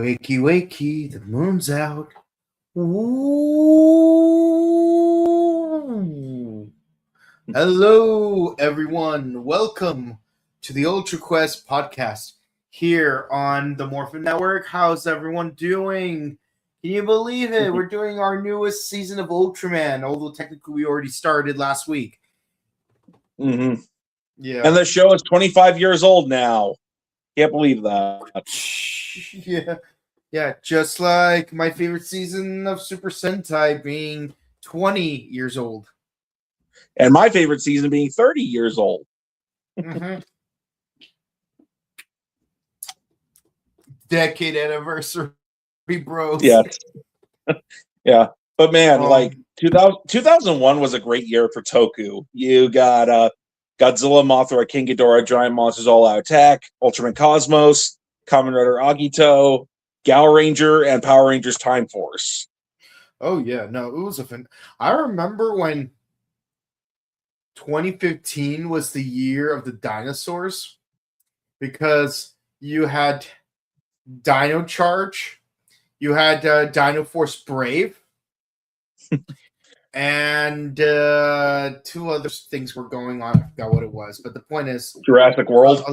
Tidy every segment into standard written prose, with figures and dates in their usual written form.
Wakey, wakey, the moon's out. Ooh. Hello, everyone. Welcome to the UltraQuest podcast here on the Morphin Network. How's everyone doing? Can you believe it? We're doing our newest season of Ultraman, although technically we already started last week. Mm-hmm. Yeah. And the show is 25 years old now. Can't believe that. Yeah, just like my favorite season of Super Sentai being 20 years old. And my favorite season being 30 years old. Mm-hmm. Decade anniversary, bros. Yes. Yeah. But man, 2001 was a great year for Toku. You got Godzilla, Mothra, King Ghidorah, Giant Monsters All Out Attack, Ultraman Cosmos, Kamen Rider Agito, Gal Ranger, and Power Rangers Time Force. Oh, yeah. No, it was I remember when 2015 was the year of the dinosaurs because you had Dino Charge, you had Dino Force Brave, and two other things were going on. I forgot what it was, but the point is Jurassic World.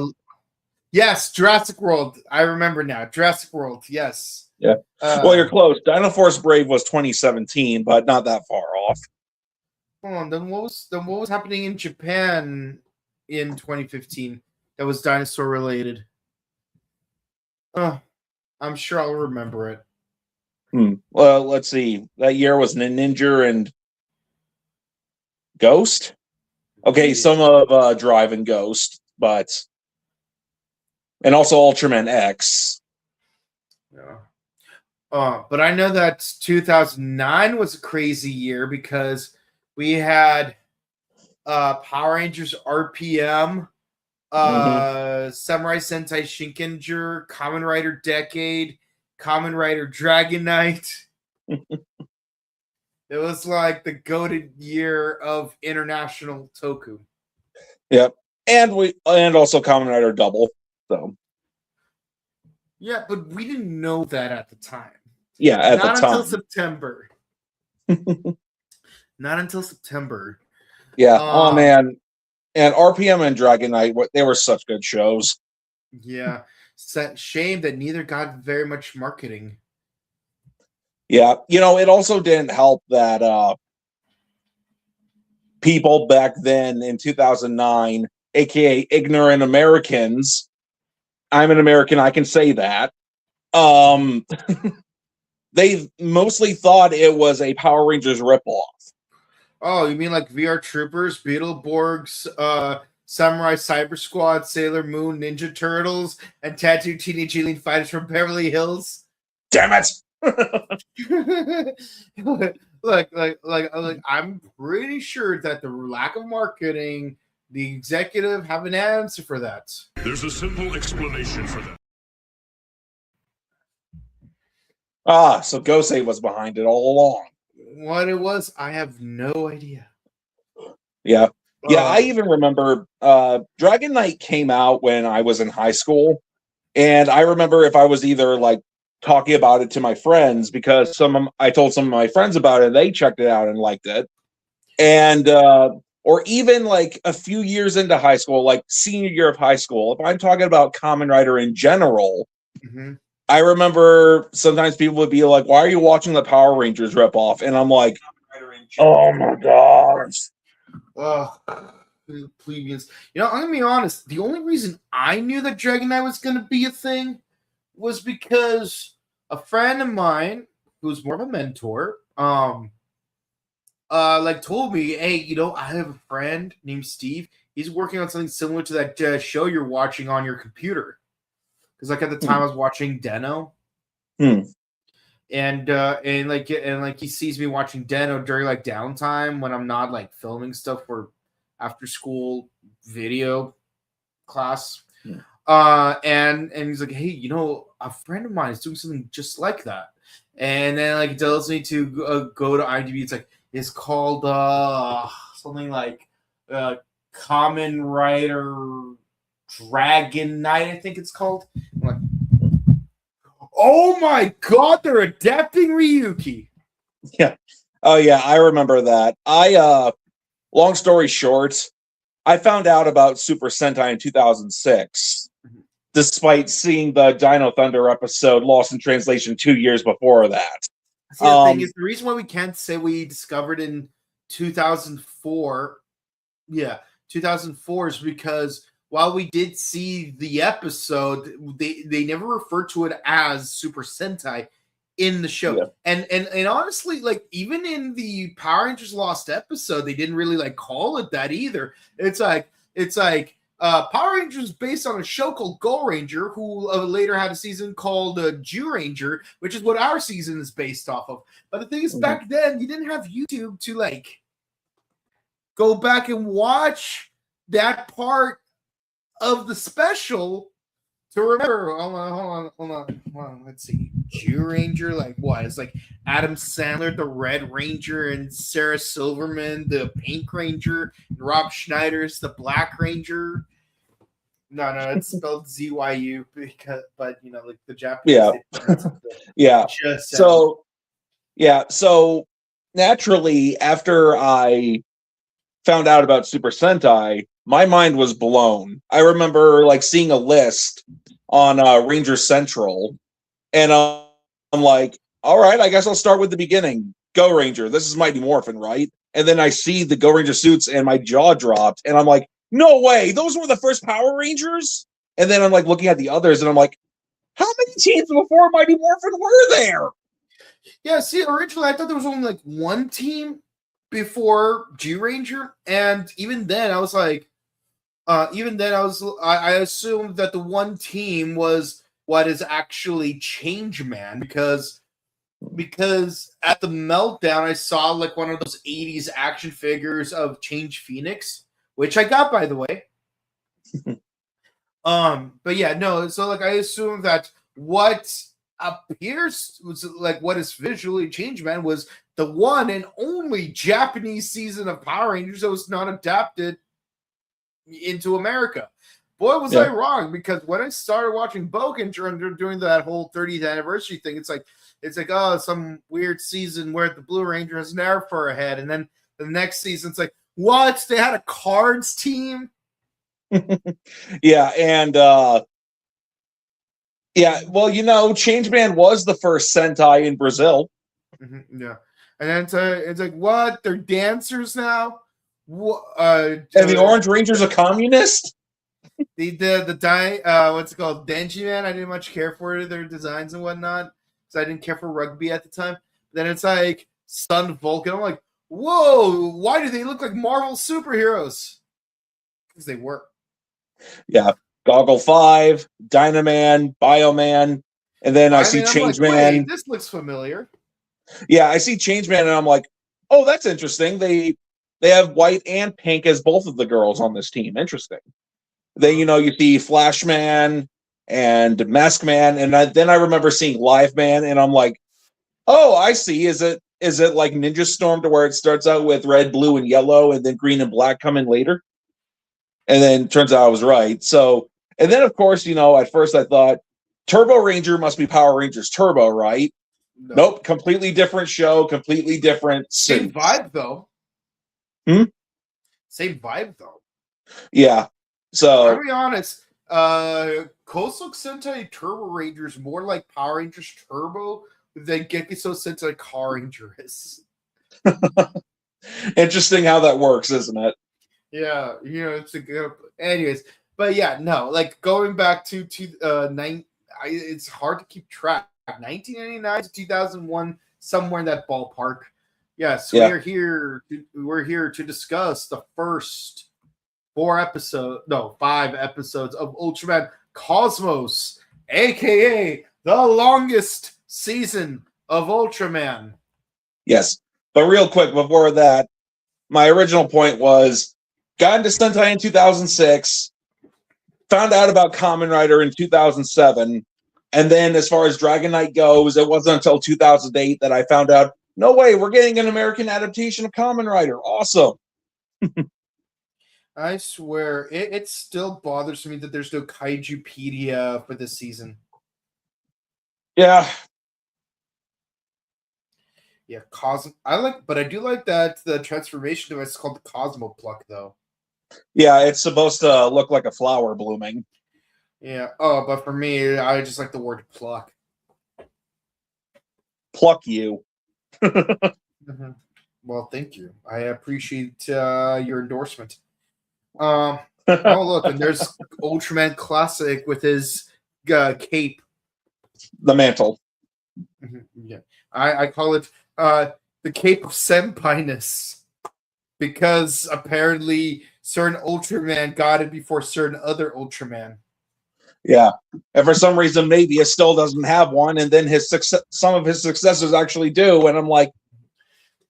Yes, Jurassic World. I remember now. Jurassic World. Yes. Yeah. Well, you're close. Dino Force Brave was 2017, but not that far off. Hold on. Then what was happening in Japan in 2015 that was dinosaur related? I'm sure I'll remember it. Well, let's see. That year was Ninja and Ghost. Okay, yeah. Some of Drive and Ghost, and also Ultraman X. Yeah. But I know that 2009 was a crazy year because we had Power Rangers RPM, Samurai Sentai Shinkenger, Kamen Rider Decade, Kamen Rider Dragon Knight. It was like the goated year of international Toku. Yep. And also Kamen Rider Double. So yeah, but we didn't know that at the time. Yeah, Not until September. Not until September. Yeah. Oh man. And RPM and Dragon Knight, they were such good shows. Yeah. Shame that neither got very much marketing. Yeah. It also didn't help that people back then in 2009, aka ignorant Americans, I'm an American, I can say that. They mostly thought it was a Power Rangers ripoff. Oh, you mean like VR Troopers, Beetleborgs, Samurai Cyber Squad, Sailor Moon, Ninja Turtles, and Tattoo Teenage Alien Fighters from Beverly Hills? Damn it! Look, I'm pretty sure that the lack of marketing, the executive have an answer for that. There's a simple explanation for that. So Gosei was behind it all along. What it was, I have no idea. Yeah. Yeah, I even remember Dragon Knight came out when I was in high school. And I remember if I was either like talking about it to my friends, because I told some of my friends about it, and they checked it out and liked it. And or even like a few years into high school, like senior year of high school, if I'm talking about Kamen Rider in general, I remember sometimes people would be like, why are you watching the Power Rangers ripoff? And I'm like, oh my gosh. Plebeians. I'm going to be honest. The only reason I knew that Dragon Knight was going to be a thing was because a friend of mine, who's more of a mentor, told me, hey, I have a friend named Steve. He's working on something similar to that show you're watching on your computer. Because at the time I was watching Deno, and he sees me watching Deno during downtime when I'm not filming stuff for after school video class, and he's like, hey, a friend of mine is doing something just like that, and then he tells me to go to IMDb. It's called something like Kamen Rider Dragon Knight, I think it's called. I'm like, Oh my god, they're adapting Ryuki. Yeah. Oh yeah, I remember that. Long story short, I found out about Super Sentai in 2006, despite seeing the Dino Thunder episode Lost in Translation 2 years before that. See, the thing is, the reason why we can't say we discovered in 2004, 2004 is because while we did see the episode, they never referred to it as Super Sentai in the show. Yeah. And honestly, like even in the Power Rangers Lost episode, they didn't really like call it that either. It's like Power Rangers based on a show called Go Ranger, who later had a season called Jew Ranger, which is what our season is based off of. But the thing is, back then you didn't have YouTube to like go back and watch that part of the special to remember. Hold on. Let's see. Jew Ranger, like what? It's like Adam Sandler, the Red Ranger, and Sarah Silverman, the Pink Ranger, and Rob Schneider's the Black Ranger. No, it's spelled ZYU because, but you know, like the Japanese. Yeah. So naturally, after I found out about Super Sentai, my mind was blown. I remember like seeing a list on Ranger Central, and I'm like, all right, I guess I'll start with the beginning. Go Ranger. This is Mighty Morphin, right? And then I see the Go Ranger suits, and my jaw dropped, and I'm like, no way, those were the first Power Rangers? And then I'm like looking at the others, and I'm like, how many teams before Mighty Morphin were there? Yeah, see, originally I thought there was only like one team before G Ranger, and even then I was like, I assumed that the one team was what is actually Changeman because at the meltdown I saw like one of those 80s action figures of Change Phoenix, which I got, by the way. But yeah, no, so like I assumed that what appears was like what is visually Changeman was the one and only Japanese season of Power Rangers that was not adapted into America. Boy, was I wrong, because when I started watching Boken during that whole 30th anniversary thing, it's like oh, some weird season where the Blue Ranger has an air for a head, and then the next season it's like, what? They had a cards team? Yeah, and well, you know, Changeman was the first Sentai in Brazil. Yeah, and then it's like, what? They're dancers now? And the Orange Ranger's a communist? What's it called? Denji Man. I didn't much care for their designs and whatnot, because I didn't care for rugby at the time. Then it's like Sun Vulcan. I'm like, whoa, why do they look like Marvel superheroes? Because they were. Yeah. Goggle 5, Dynaman, Bioman, and then I see Changeman. Like, this looks familiar. Yeah, I see Changeman, and I'm like, oh, that's interesting. They have white and pink as both of the girls on this team. Interesting. Then, you know, you see Flashman and Mask Man, and then I remember seeing Live Man, and I'm like, oh, I see. Is it like Ninja Storm to where it starts out with red, blue, and yellow, and then green and black come in later? And then turns out I was right. So, and then of course, you know, at first I thought Turbo Ranger must be Power Rangers Turbo, right? Nope, completely different show, completely different suits. Same vibe though. Same vibe though. Yeah. So I'll be honest, Coastal Sentai Turbo Rangers more like Power Rangers Turbo than Gekiso Sentai Car Ranger is. Interesting how that works, isn't it? Yeah, you know, it's a good. Anyways, but yeah, no, like going back to it's hard to keep track. 1999 to 2001, somewhere in that ballpark. Yes, yeah. We're here to discuss the first 5 episodes of Ultraman Cosmos, aka the longest season of Ultraman. Yes, but real quick before that, my original point was got into Sentai in 2006, found out about Kamen Rider in 2007, and then as far as Dragon Knight goes, it wasn't until 2008 that I found out, no way, we're getting an American adaptation of Kamen Rider. Awesome. I swear, it still bothers me that there's no Kaijupedia for this season. Yeah. Yeah, but I do like that the transformation device is called the Cosmo Pluck, though. Yeah, it's supposed to look like a flower blooming. Yeah. Oh, but for me, I just like the word pluck. Pluck you. Mm-hmm. Well, thank you. I appreciate your endorsement. Oh, look, and there's Ultraman Classic with his cape. The mantle. Yeah, I call it the cape of senpai-ness, because apparently certain Ultraman got it before certain other Ultraman. Yeah, and for some reason, maybe it still doesn't have one, and then some of his successors actually do, and I'm like,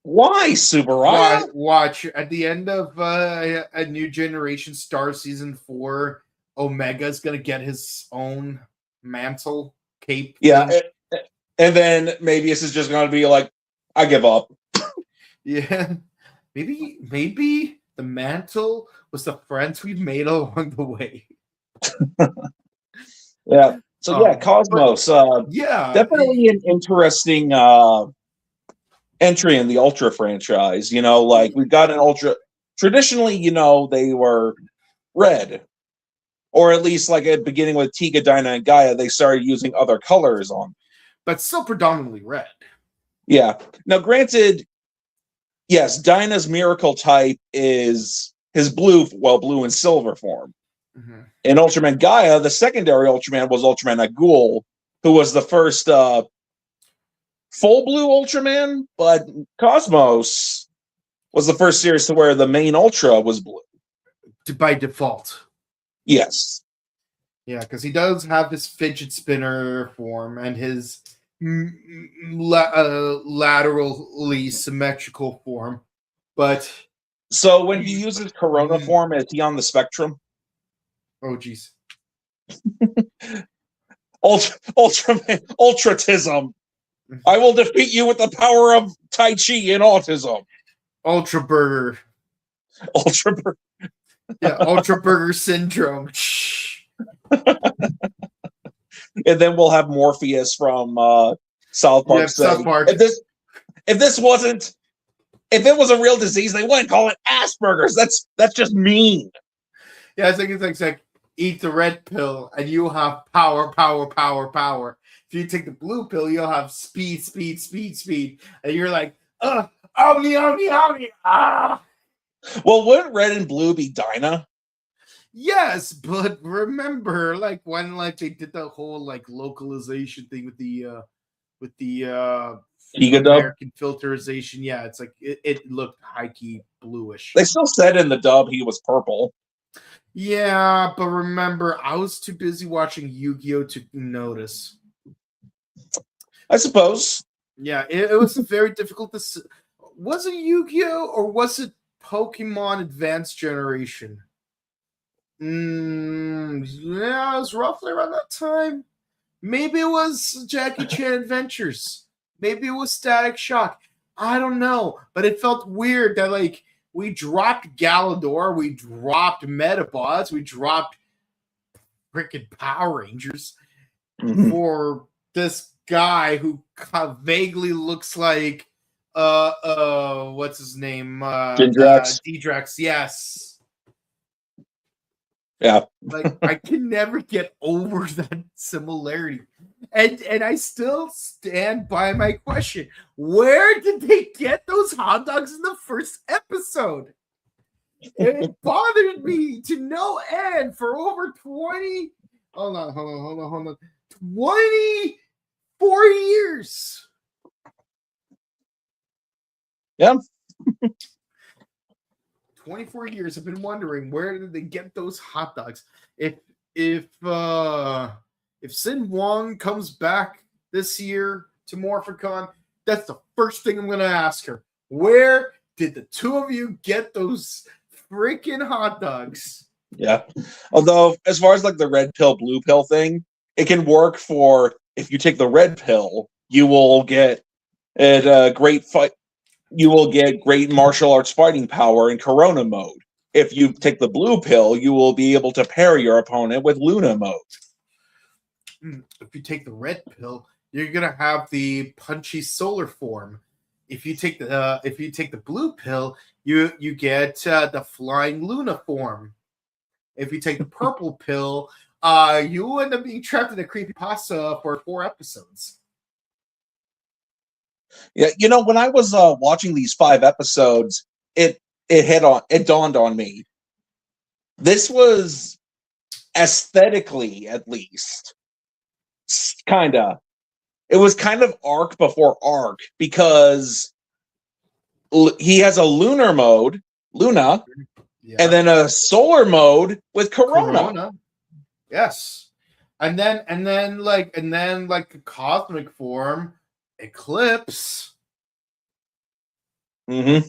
why, Tsuburaya? Watch at the end of a New Generation Star Season 4, Omega's gonna get his own mantle cape. Yeah, and then maybe this is just going to be like, I give up. Yeah, maybe the mantle was the friends we've made along the way. Yeah. So yeah, Cosmos. Yeah, definitely an interesting entry in the Ultra franchise. You know, like we've got an Ultra. Traditionally, you know, they were red, or at least like at beginning with Tiga, Dyna, and Gaia, they started using other colors on. but still predominantly red. Yeah. Now, granted, yes, Dyna's miracle type is his blue and silver form. Mm-hmm. In Ultraman Gaia, the secondary Ultraman was Ultraman Agul, who was the first full blue Ultraman, but Cosmos was the first series to where the main Ultra was blue. By default. Yes. Yeah, because he does have his fidget spinner form and his laterally symmetrical form. But so when he uses Corona form, is he on the spectrum? Oh, geez. Ultratism. I will defeat you with the power of Tai Chi and autism. Ultra Burger. Yeah, Ultra Burger syndrome. And then we'll have Morpheus from South Park. Yeah, South Park. If it was a real disease, they wouldn't call it Asperger's. That's just mean. Yeah, it's like eat the red pill and you'll have power. If you take the blue pill, you'll have speed. And you're like, omni, ah. Well, wouldn't red and blue be Dyna? Yes, but remember, like when like they did the whole like localization thing with the American filterization, yeah, it's like it looked high-key bluish. They still said in the dub he was purple. Yeah, but remember, I was too busy watching Yu-Gi-Oh! To notice. I suppose. Yeah, it was very difficult to... Was it Yu-Gi-Oh! Or was it Pokemon Advanced Generation? Yeah, it was roughly around that time. Maybe it was Jackie Chan Adventures. Maybe it was Static Shock. I don't know, but it felt weird that like we dropped Galador, we dropped Metabots, we dropped freaking Power Rangers for this guy who vaguely looks like what's his name? D-Drex, yes. Yeah. Like I can never get over that similarity. And I still stand by my question. Where did they get those hot dogs in the first episode? It bothered me to no end for over 20. Hold on. 24 years. Yeah. 24 years I've been wondering where did they get those hot dogs. If Sin Wong comes back this year to Morphicon, that's the first thing I'm going to ask her. Where did the two of you get those freaking hot dogs? Yeah. Although, as far as like the red pill, blue pill thing, it can work for if you take the red pill, you will get a great fight. You will get great martial arts fighting power in Corona mode. If you take the blue pill, you will be able to parry your opponent with Luna mode. If you take the red pill, you're gonna have the punchy solar form. If you take the blue pill, you get the flying Luna form. If you take the purple pill, you end up being trapped in a creepypasta for 4 episodes. Yeah, when I was watching these 5 episodes, it dawned on me. This was aesthetically, at least, it was kind of arc before arc, because he has a lunar mode, Luna, and then a solar mode with Corona. Yes. And then like the cosmic form, Eclipse. Mm-hmm.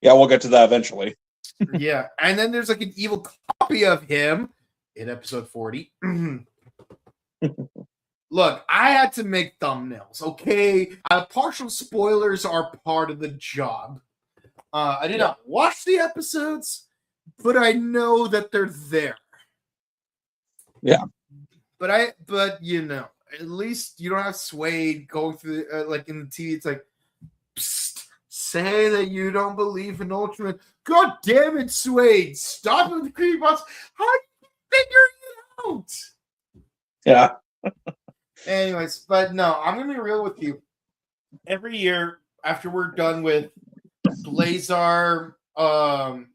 Yeah, we'll get to that eventually. Yeah, and then there's like an evil copy of him in episode 40. Look, I had to make thumbnails, okay? Partial spoilers are part of the job. I did not watch the episodes, but I know that they're there. Yeah. But at least you don't have Suede going through like in the TV. It's like, psst, say that you don't believe in Ultraman. God damn it, Suede! Stop with the creepypasta. How do you figure it out? Yeah. Anyways, but no, I'm gonna be real with you. Every year after we're done with Blazar, Arc,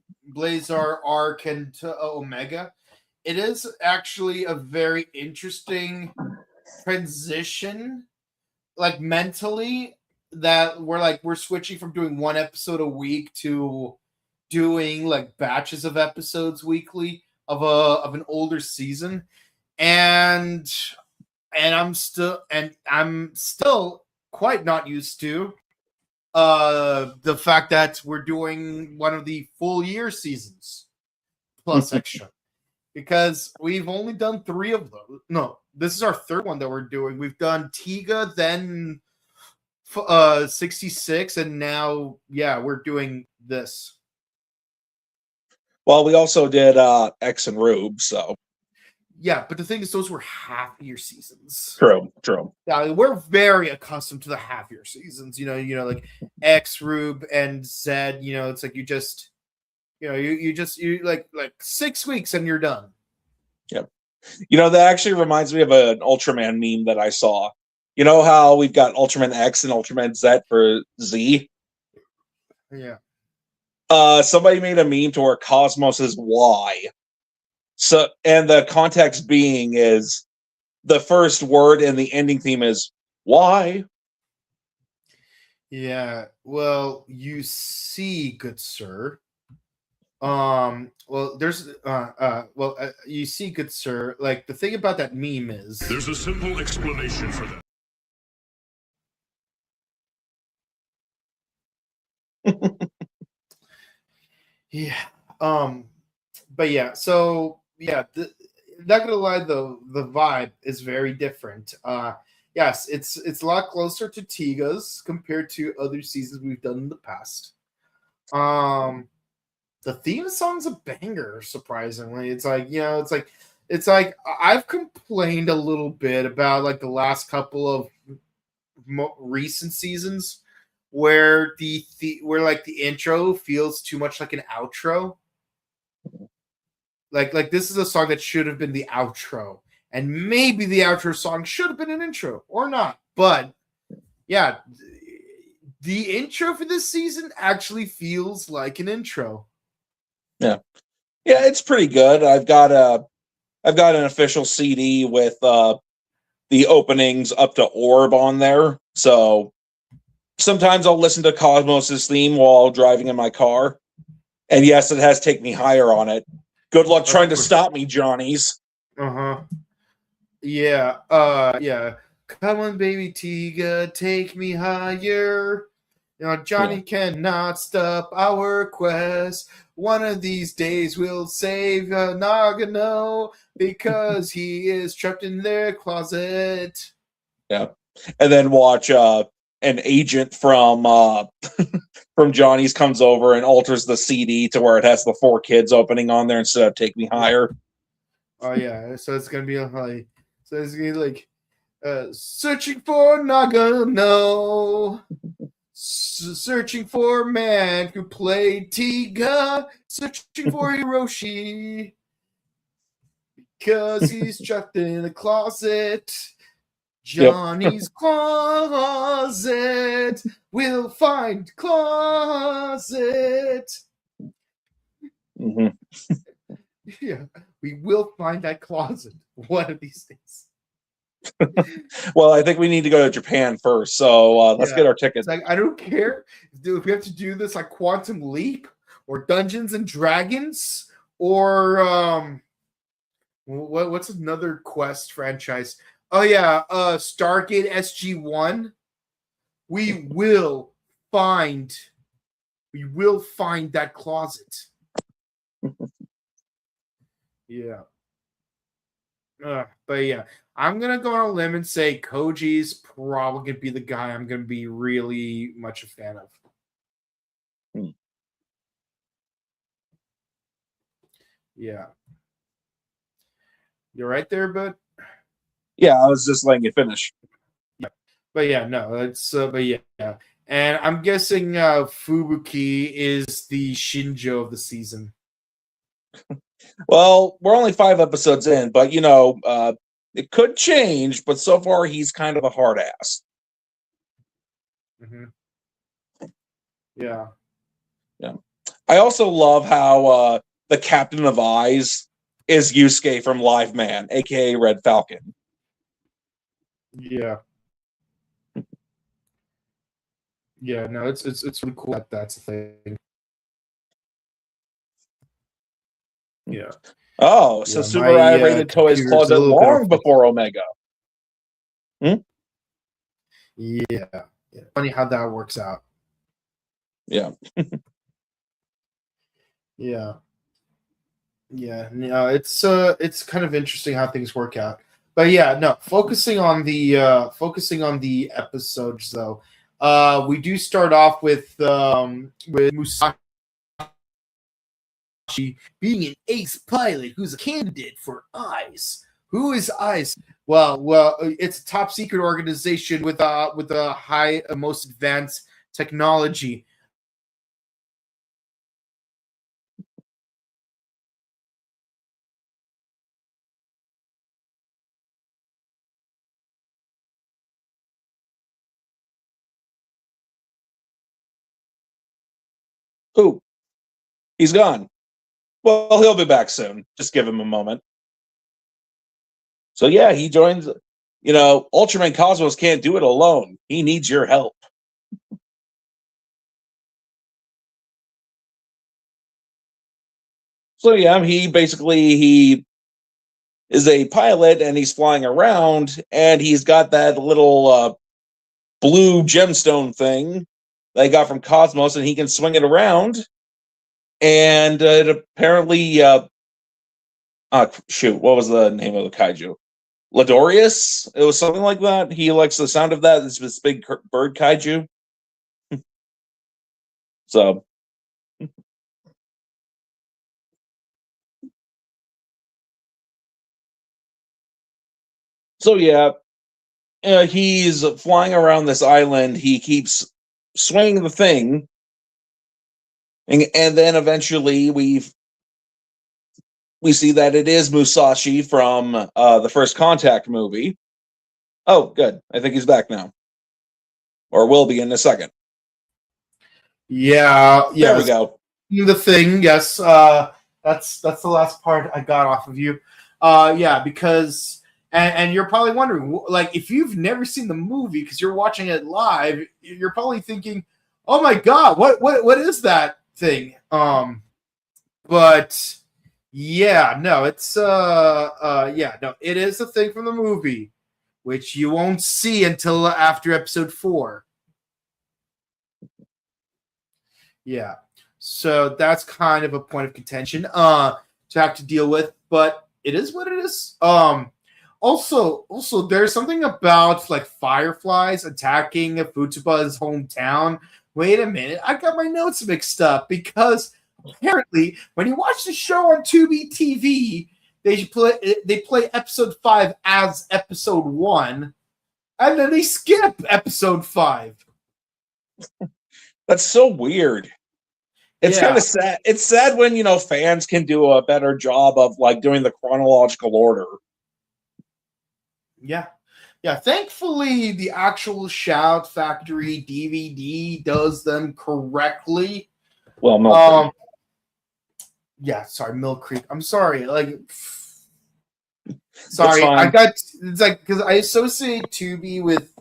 and Omega, it is actually a very interesting transition, like mentally, that we're switching from doing 1 episode a week to doing like batches of episodes weekly of an older season, and I'm still quite not used to the fact that we're doing one of the full year seasons plus extra, because we've only done 3 of those. No, this is our 3rd one that we're doing. We've done Tiga, then 66, and now we're doing this. Well, we also did X and Rube, so yeah, but the thing is, those were half-year seasons. True. Yeah, we're very accustomed to the half-year seasons. Like X, Rube, and Zed. It's like you like 6 weeks and you're done. Yep. That actually reminds me of an Ultraman meme that I saw. You know how we've got Ultraman X and Ultraman Z for Z? Yeah. Somebody made a meme to where Cosmos is Y. So, and the context being is the first word in the ending theme is why. Yeah. Well, you see, good sir. You see, good sir. Like, the thing about that meme is there's a simple explanation for that. Yeah. But yeah. So yeah. Not gonna lie, though, the vibe is very different. Yes, it's a lot closer to Tiga's compared to other seasons we've done in the past. The theme song's a banger, surprisingly. It's like I've complained a little bit about like the last couple of recent seasons where the intro feels too much like an outro. Like this is a song that should have been the outro, and maybe the outro song should have been an intro or not. But yeah, the intro for this season actually feels like an intro. Yeah, it's pretty good. I've got an official CD with the openings up to Orb on there. So sometimes I'll listen to Cosmos' theme while driving in my car. And yes, it has Take Me Higher on it. Good luck trying to stop me, Johnnies. Uh-huh. Yeah. Yeah. Come on, baby Tiga, take me higher. Johnny cannot stop our quest. One of these days we'll save Nagano because he is trapped in their closet. Yeah. And then watch an agent from from Johnny's comes over and alters the CD to where it has the 4 kids opening on there instead of Take Me Higher. Oh yeah, so it's gonna be like Searching for Nagano. Searching for man who played Tiga. Searching for Hiroshi. Because he's trapped in a closet. Johnny's closet. We'll find closet. Mm-hmm. Yeah, we will find that closet one of these days. Well, I think we need to go to Japan first, so let's get our tickets. It's like, I don't care if we have to do this like Quantum Leap or Dungeons and Dragons or what's another Quest franchise? Oh yeah, Stargate SG-1. We will find that closet. Yeah. But yeah, I'm gonna go on a limb and say Koji's probably gonna be the guy I'm gonna be really much a fan of. Yeah. You're right there, bud. Yeah, I was just letting you finish. Yeah. But yeah, no, it's but yeah. And I'm guessing Fubuki is the Shinjo of the season. Well, we're only 5 episodes in, but you know, it could change, but so far he's kind of a hard ass. Mm-hmm. Yeah. Yeah. I also love how the Captain of Eyes is Yusuke from Live Man, aka Red Falcon. Yeah. Yeah, no, it's really cool that that's a thing. Yeah. Oh, so Tsuburaya raided Toei's closet long before Omega. Yeah. Funny how that works out. Yeah. Yeah. Yeah. No, it's kind of interesting how things work out. But yeah, no, focusing on the episodes though. We do start off with Musashi being an ace pilot who's a candidate for EYES. Who is EYES? Well, it's a top secret organization with a high, most advanced technology. Who? He's gone. Well, he'll be back soon. Just give him a moment. So yeah, he joins. You know, Ultraman Cosmos can't do it alone. He needs your help. So yeah, he is a pilot and he's flying around and he's got that little blue gemstone thing that he got from Cosmos and he can swing it around. And it apparently, shoot, what was the name of the kaiju? Ladorius? It was something like that. He likes the sound of that. It's this big bird kaiju. So, yeah, he's flying around this island. He keeps swinging the thing, and then eventually we see that it is Musashi from the First Contact movie. Oh, good. I think he's back now, or will be in a second. Yeah. There we go. The thing, yes. That's the last part I got off of you. Yeah, because and you're probably wondering, like, if you've never seen the movie because you're watching it live, you're probably thinking, "Oh my God, what is that thing?" But yeah, no, it's it is a thing from the movie, which you won't see until after episode 4. Yeah. So that's kind of a point of contention to have to deal with, but it is what it is. Also there's something about like fireflies attacking Futsuba's hometown. Wait a minute, I got my notes mixed up because apparently when you watch the show on Tubi TV, they play episode 5 as episode 1. and then they skip episode 5. That's so weird. It's kind of sad. It's sad when, fans can do a better job of like doing the chronological order. Yeah. Yeah. Thankfully, the actual Shout Factory DVD does them correctly. Well, Milk Creek. Yeah, sorry, Mill Creek. I'm sorry. Sorry, it's like because I associate Tubi with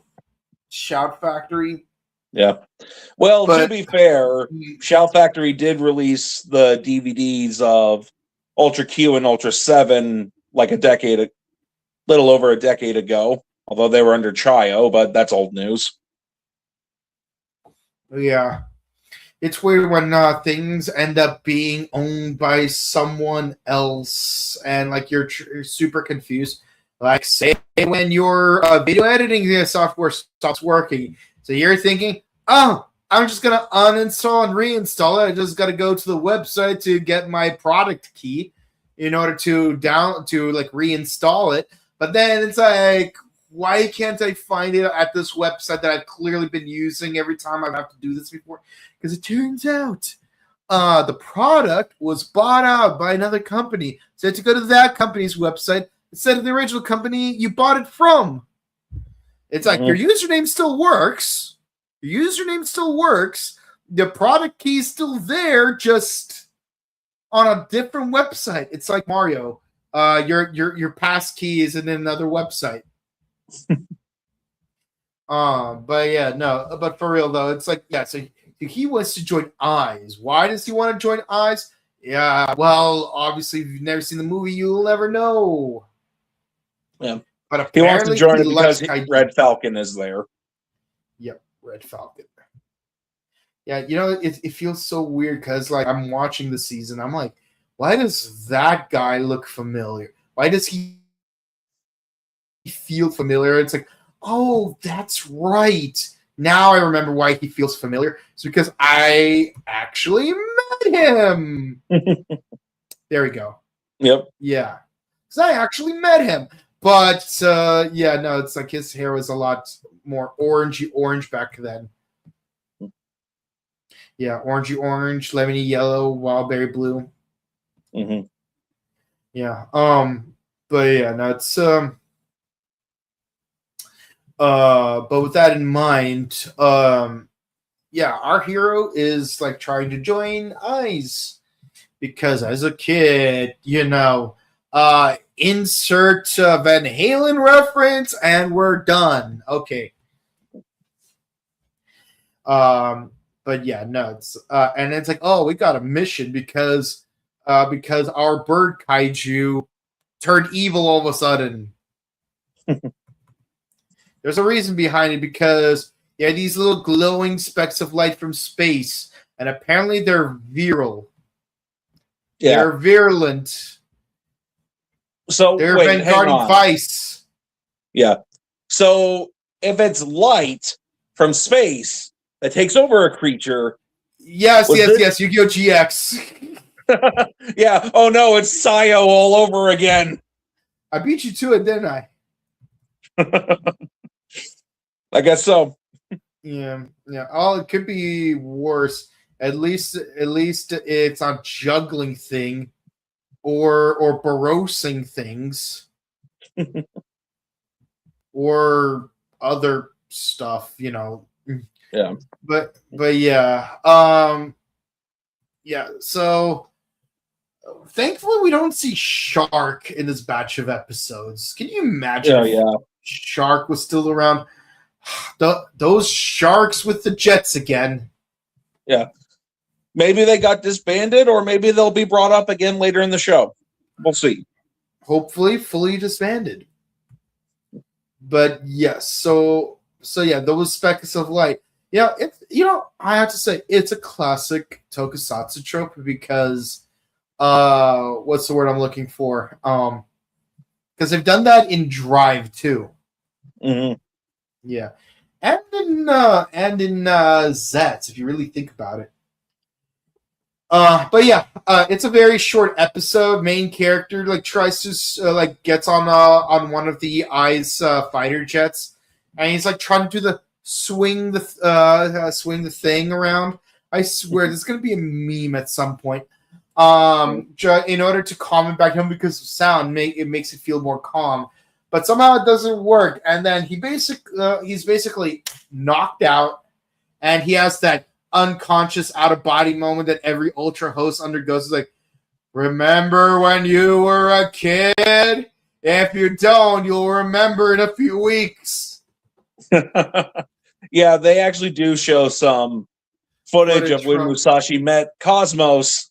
Shout Factory. Yeah. Well, to be fair, Shout Factory did release the DVDs of Ultra Q and Ultra 7 like little over a decade ago, although they were under Chio, but that's old news. Yeah. It's weird when things end up being owned by someone else and like you're super confused. Like say when your video editing software stops working. So you're thinking, oh, I'm just going to uninstall and reinstall it. I just got to go to the website to get my product key in order to reinstall it. But then it's like, why can't I find it at this website that I've clearly been using every time I have to do this before? Because it turns out the product was bought out by another company. So you have to go to that company's website instead of the original company you bought it from. It's like your username still works. The product key is still there, just on a different website. It's like Mario. Your pass key is in another website. But yeah, no. But for real though, it's like so he wants to join Eyes. Why does he want to join Eyes? Yeah, well, obviously, if you've never seen the movie, you'll never know. Yeah, but he wants to join it because Red Falcon is there. Yep, Red Falcon. Yeah, it feels so weird because like I'm watching the season, I'm like, why does that guy look familiar? Why does he feel familiar? It's like, oh, that's right. Now I remember why he feels familiar. It's because I actually met him. There we go. Yep. Yeah. Because I actually met him. But, it's like his hair was a lot more orangey orange back then. Yeah, orangey orange, lemony yellow, wildberry blue. Mm-hmm. Yeah. But yeah, no, it's but with that in mind, our hero is like trying to join Eyes because as a kid, insert Van Halen reference and we're done. Okay. But yeah, no, it's and it's like, oh, we got a mission because our bird kaiju turned evil all of a sudden. There's a reason behind it because these little glowing specks of light from space, and apparently they're virile. Yeah. They're virulent. So they're Vanguarding Vice. Yeah. So if it's light from space that takes over a creature. Yes. Yu-Gi-Oh! GX. Yeah. Oh no, it's Sayo all over again. I beat you to it, didn't I? I guess so. Yeah. Oh, it could be worse. At least it's not juggling thing or barosing things or other stuff, Yeah. But yeah. Yeah. So thankfully we don't see Shark in this batch of episodes. Can you imagine? Yeah. Shark was still around. Those sharks with the jets again. Yeah. Maybe they got disbanded or maybe they'll be brought up again later in the show. We'll see. Hopefully fully disbanded. But yes, so yeah, those specks of light. Yeah, I have to say it's a classic tokusatsu trope because what's the word I'm looking for? Because they've done that in Drive too. Mm-hmm. Yeah, and in Zets, if you really think about it. But yeah, it's a very short episode. Main character tries to gets on one of the Eyes fighter jets, and he's like trying to do the swing the thing around. I swear, there's gonna be a meme at some point. In order to calm it back down because of sound, it makes it feel more calm. But somehow it doesn't work, and then he's basically knocked out, and he has that unconscious out of body moment that every Ultra host undergoes. It's like, remember when you were a kid? If you don't, you'll remember in a few weeks. Yeah, they actually do show some footage of when Musashi met Cosmos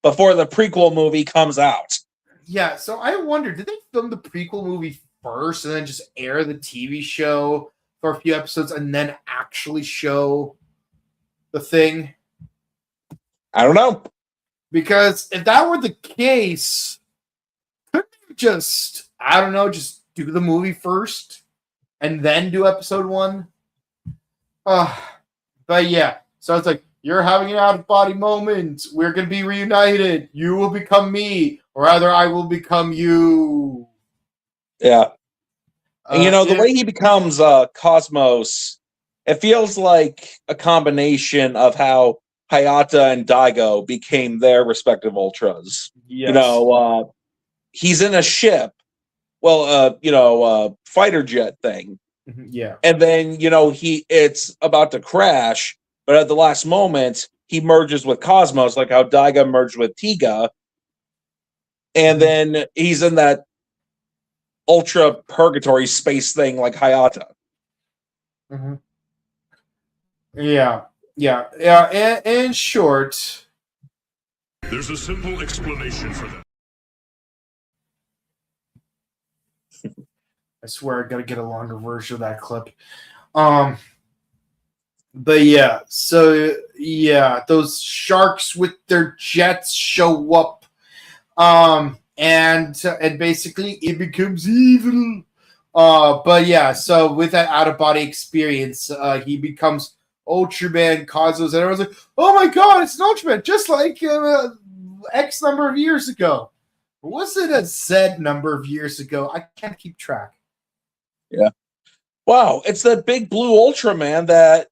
before the prequel movie comes out. Yeah, so I wonder, did they film the prequel movie first and then just air the TV show for a few episodes and then actually show the thing? I don't know. Because if that were the case, couldn't you just do the movie first and then do episode 1? But yeah, so it's like, you're having an out-of-body moment. We're going to be reunited. You will become me, or rather, I will become you. Yeah. And, the way he becomes Cosmos, it feels like a combination of how Hayata and Daigo became their respective Ultras. Yes. He's in a ship, fighter jet thing. Yeah. And then, it's about to crash, but at the last moment, he merges with Cosmos, like how Daiga merged with Tiga. And then he's in that ultra purgatory space thing like Hayata. Mm-hmm. Yeah. In short, there's a simple explanation for that. I swear I gotta get a longer version of that clip. But yeah, so yeah, those sharks with their jets show up. And basically it becomes evil. But yeah, so with that out-of-body experience, he becomes Ultraman, Cosmos, and everyone's like, oh my god, it's an Ultraman, just like X number of years ago. Or was it a Z number of years ago? I can't keep track. Yeah. Wow, it's that big blue Ultraman that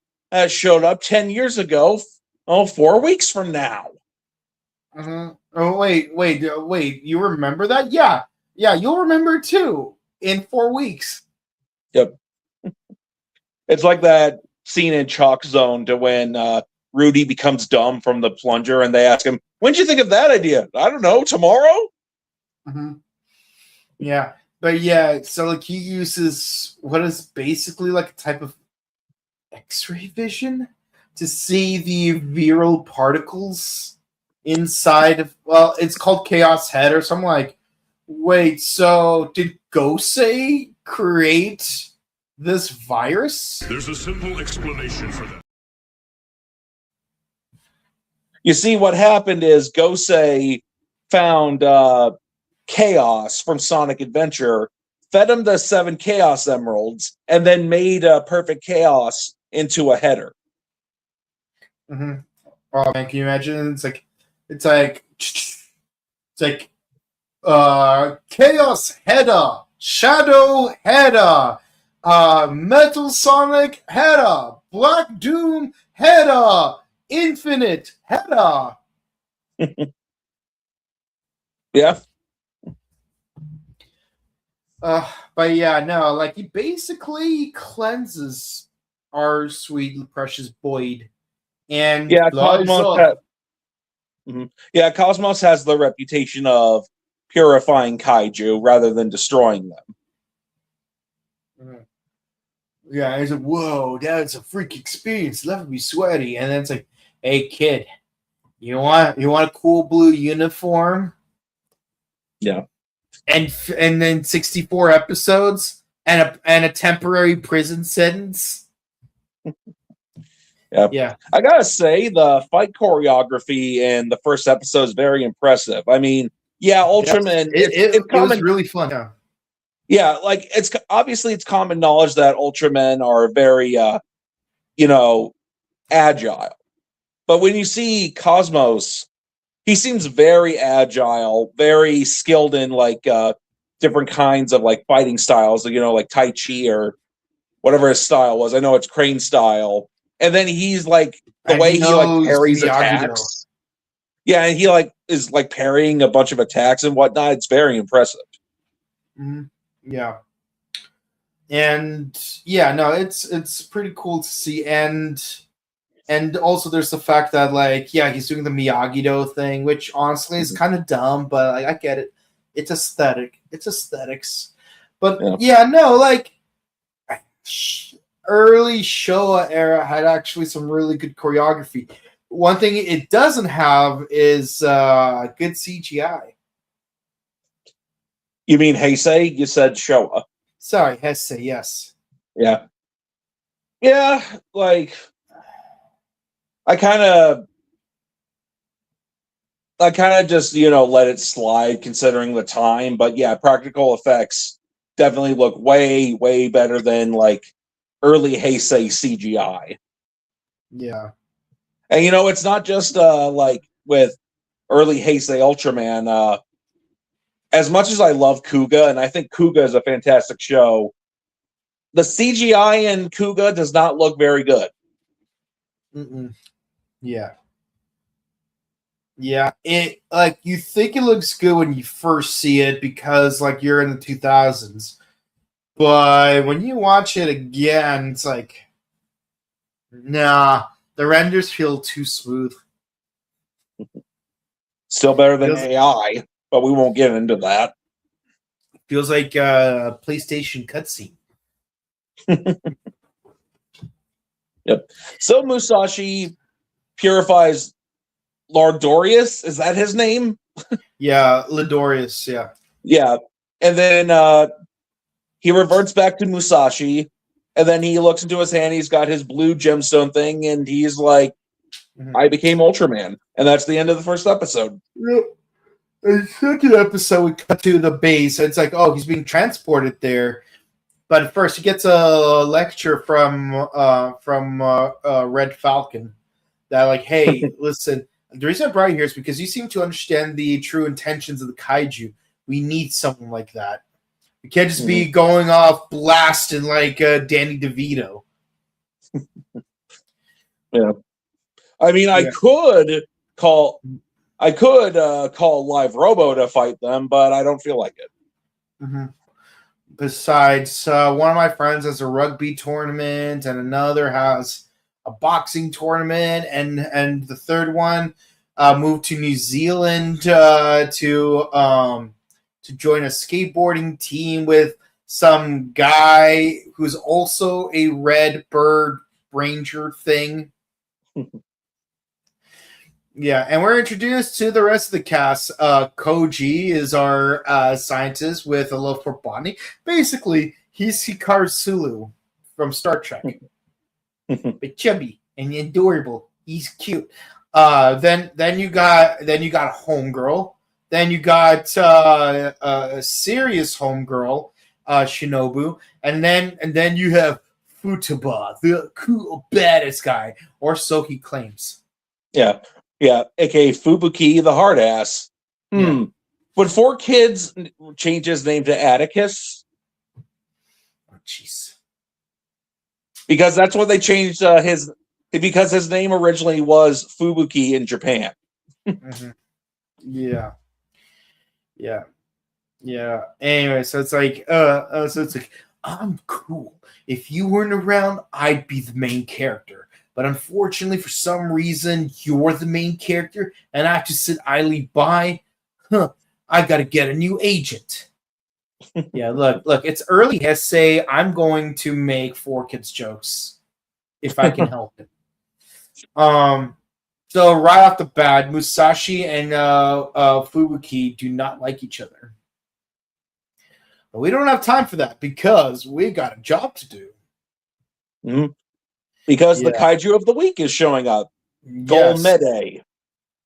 showed up 10 years ago. 4 weeks from now. Uh-huh. Oh, wait. You remember that? Yeah, you'll remember it too in 4 weeks. Yep. It's like that scene in Chalk Zone to when Rudy becomes dumb from the plunger and they ask him, when'd you think of that idea? I don't know, tomorrow? Mm-hmm. Yeah. But yeah, so like he uses what is basically like a type of X-ray vision to see the viral particles inside of, it's called Chaos Head or something. Like, wait, so did Gosei create this virus? There's a simple explanation for that. You see, what happened is Gosei found Chaos from Sonic Adventure, fed him the 7 Chaos Emeralds, and then made Perfect Chaos into a header. Mm-hmm. Oh man, can you imagine? It's like Chaos Header, Shadow Header, Metal Sonic Header, Black Doom Header, Infinite Header. Yeah. But yeah, no, like he basically cleanses our sweet precious Boyd, and yeah, Cosmos has the reputation of purifying kaiju rather than destroying them. Yeah, he's like, whoa, that's a freak experience. Left me sweaty, and then it's like, hey kid, you want a cool blue uniform? Yeah. And then 64 episodes and a temporary prison sentence. Yeah. I gotta say, the fight choreography in the first episode is very impressive. I mean, yeah, Ultraman. It was really fun. Yeah, like it's common knowledge that Ultramen are very, agile. But when you see Cosmos, he seems very agile, very skilled in like different kinds of like fighting styles, like Tai Chi or whatever his style was. I know it's crane style. And then he's like the And way he he like knows parries Miyagi-Do. attacks. Yeah, and he like is like parrying a bunch of attacks and whatnot. It's very impressive. Yeah. And yeah, no, it's pretty cool to see. And also there's the fact that like, yeah, he's doing the Miyagi-Do thing, which honestly is kind of dumb, but like, I get it. It's aesthetic. It's aesthetics. But yeah, no, like early Showa era had actually some really good choreography. One thing it doesn't have is good CGI. You mean Heisei? You said Showa. Sorry, Heisei, yes. Yeah. Yeah, like I kind of just, let it slide considering the time, but yeah, practical effects definitely look way, way better than like early Heisei CGI. Yeah. And it's not just like with early Heisei Ultraman. As much as I love Kuga, and I think Kuga is a fantastic show, the CGI in Kuga does not look very good. Yeah. Yeah, it like you think it looks good when you first see it because like you're in the 2000s. But when you watch it again, it's like nah, the renders feel too smooth. Still better than AI, but we won't get into that. Feels like a PlayStation cutscene. Yep. So Musashi purifies Lord Dorius. Is that his name? Yeah, Lidorius, yeah. Yeah. And then he reverts back to Musashi, and then he looks into his hand, he's got his blue gemstone thing, and he's like, I became Ultraman. And that's the end of the first episode. Yep. The second episode, we cut to the base. It's like, oh, he's being transported there. But first, he gets a lecture from Red Falcon that, like, hey, listen, the reason I brought you here is because you seem to understand the true intentions of the kaiju. We need someone like that. We can't just be going off blasting like Danny DeVito. Yeah. I mean, I could call Live Robo to fight them, but I don't feel like it. Mm-hmm. Besides, one of my friends has a rugby tournament, and another has a boxing tournament, and the third one moved to New Zealand to join a skateboarding team with some guy who's also a Red Bird Ranger thing. Yeah, and we're introduced to the rest of the cast. Koji is our scientist with a love for botany. Basically, he's Hikaru Sulu from Star Trek. But chubby and adorable. He's cute. Then you got Homegirl. Then you got a serious Homegirl, Shinobu, and then you have Futaba, the cool baddest guy, or so he claims. Yeah. Yeah, aka Fubuki, the hard ass. Yeah. Would 4 Kids change his name to Atticus? Oh, jeez. Because that's what they changed because his name originally was Fubuki in Japan. Yeah. Anyway, so it's like, I'm cool. If you weren't around, I'd be the main character. But unfortunately, for some reason, you're the main character, and I have to sit idly by. I got to get a new agent. Yeah, look, it's early essay. I'm going to make 4 Kids jokes if I can help it. So right off the bat, Musashi and Fubuki do not like each other. But we don't have time for that because we got a job to do. Because the kaiju of the week is showing up. Golmede,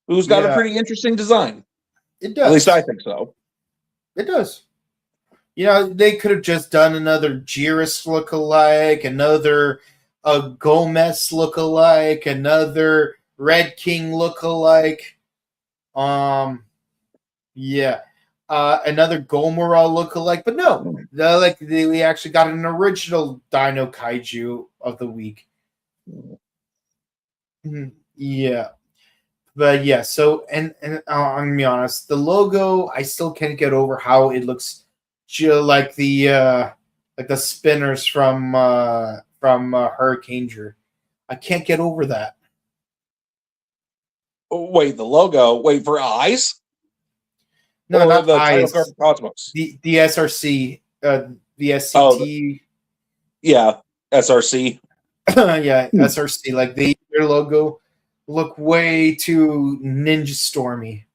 who's got a pretty interesting design. It does. At least I think so. It does. They could have just done another Jiris look-alike, another Gomez look-alike, another Red King look-alike. Yeah. another Gomorrah lookalike, but no, they actually got an original Dino Kaiju of the week. Yeah, but yeah. So and I'm gonna be honest, the logo I still can't get over how it looks, like the spinners from Hurricane. I can't get over that. Oh, wait, the logo. Wait for eyes. No, or not the eyes. title card Cosmos. The SRC, the SCT. Yeah, SRC. Yeah, SRC. Like their logo look way too Ninja Stormy.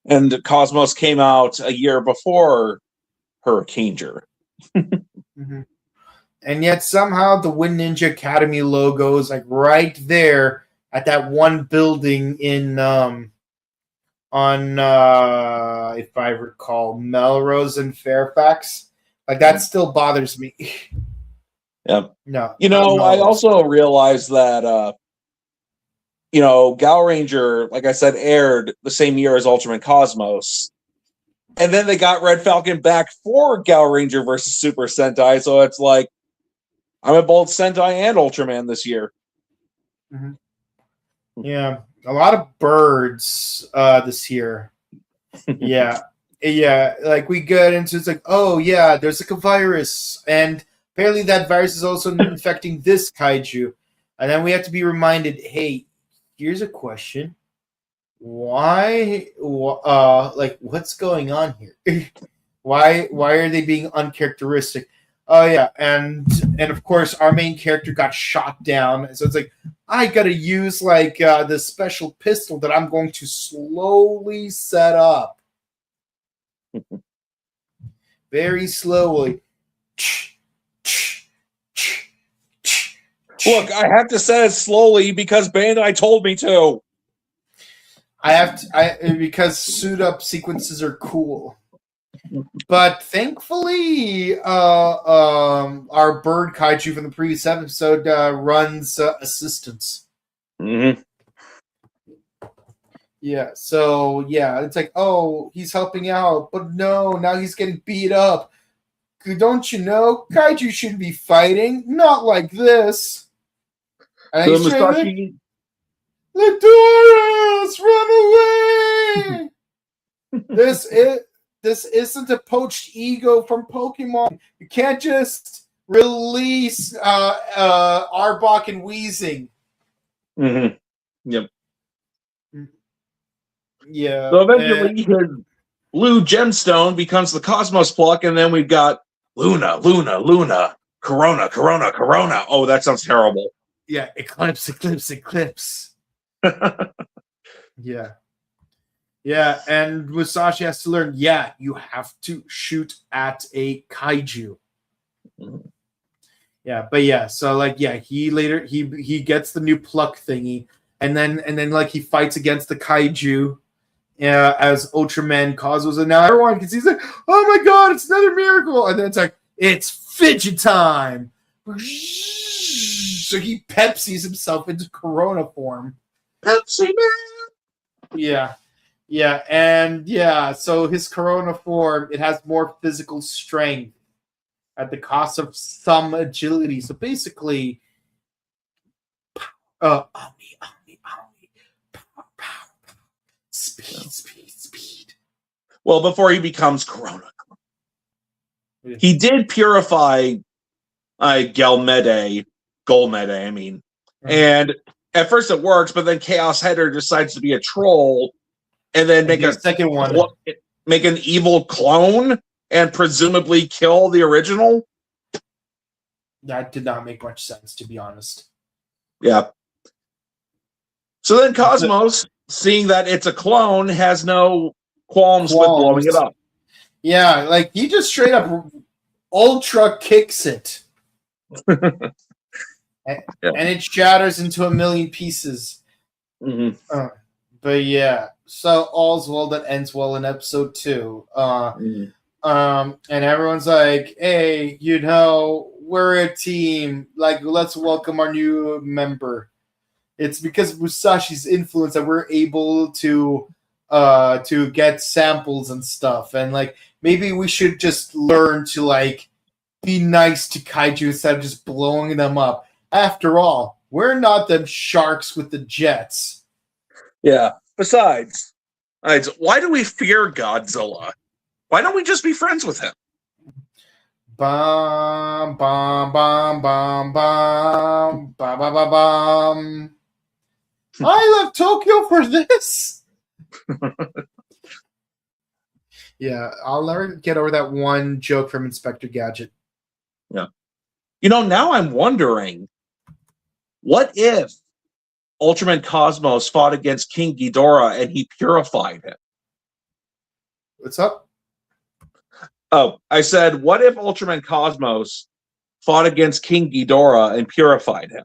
And Cosmos came out a year before Hurricane. Mm-hmm. And yet somehow the Wind Ninja Academy logo is like right there at that one building in if I recall, Melrose and Fairfax. Like that still bothers me. Yep. No. I also realized that Gal Ranger, like I said, aired the same year as Ultraman Cosmos. And then they got Red Falcon back for Gal Ranger versus Super Sentai, so it's like I'm at both Sentai and Ultraman this year. Mm-hmm. Yeah, a lot of birds this year. Yeah, like we get into it's like, oh yeah, there's like a virus, and apparently that virus is also infecting this kaiju, and then we have to be reminded, hey, here's a question: why? Like, what's going on here? Why are they being uncharacteristic? Oh yeah, and of course our main character got shot down, so it's like I gotta use this special pistol that I'm going to slowly set up, very slowly. Look, I have to say it slowly because Bandai told me to. Because suit up sequences are cool. But thankfully, our bird kaiju from the previous episode runs assistance. Mm-hmm. Yeah, so yeah, it's like, oh, he's helping out, but no, now he's getting beat up. Don't you know, kaiju shouldn't be fighting, not like this. And he's trying Ladorius, run away! This isn't a poached ego from Pokemon. You can't just release Arbok and Weezing. Mm-hmm. Yep. Yeah. So eventually his blue gemstone becomes the Cosmos Pluck, and then we've got Luna, Corona. Oh, that sounds terrible. Yeah, Eclipse. Yeah. Yeah, and Musashi has to learn, you have to shoot at a kaiju. Yeah, but yeah, so he gets the new pluck thingy, and then like he fights against the kaiju as Ultraman Cosmos, and now everyone can see, he's like, oh my god, it's another miracle, and then it's like, it's fidget time. So he Pepsis himself into Corona form. Pepsi Man. Yeah, and so his Corona form, it has more physical strength at the cost of some agility. So basically, Omni, pow. Speed. Well, before he becomes Corona. He did purify Golmede, I mean. And at first it works, but then Chaos Header decides to be a troll and then make a second one. Make an evil clone and presumably kill the original. That did not make much sense, to be honest. Yeah. So then Cosmos, seeing that it's a clone, has no qualms with blowing it up. Yeah, like he just straight up ultra kicks it. And it shatters into a million pieces. Mm-hmm. But yeah, so all's well that ends well in episode 2. And everyone's like, hey, we're a team. Like, let's welcome our new member. It's because of Musashi's influence that we're able to to get samples and stuff, and like maybe we should just learn to like be nice to kaiju instead of just blowing them up. After all, we're not them sharks with the jets. Yeah. Besides, why do we fear Godzilla? Why don't we just be friends with him? Bum, bum, bum, bum, bum, bum, bum, bum, bum. I left Tokyo for this. Yeah, I'll never get over that one joke from Inspector Gadget. Yeah. Now I'm wondering, what if Ultraman Cosmos fought against King Ghidorah and he purified him? What's up? Oh, I said, what if Ultraman Cosmos fought against King Ghidorah and purified him?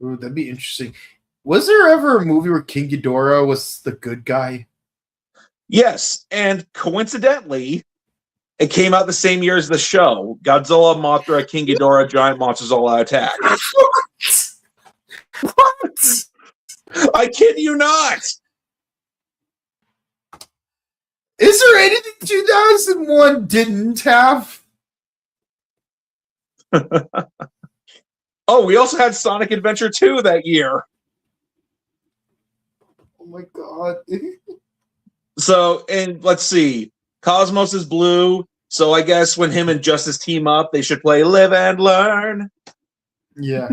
Ooh, that'd be interesting. Was there ever a movie where King Ghidorah was the good guy? Yes, and coincidentally, it came out the same year as the show. Godzilla, Mothra, King Ghidorah, Giant Monsters All Out Attack. What? I kid you not! Is there anything 2001 didn't have? Oh, we also had Sonic Adventure 2 that year. Oh my god. So, and let's see. Cosmos is blue, so I guess when him and Justice team up, they should play Live and Learn. Yeah.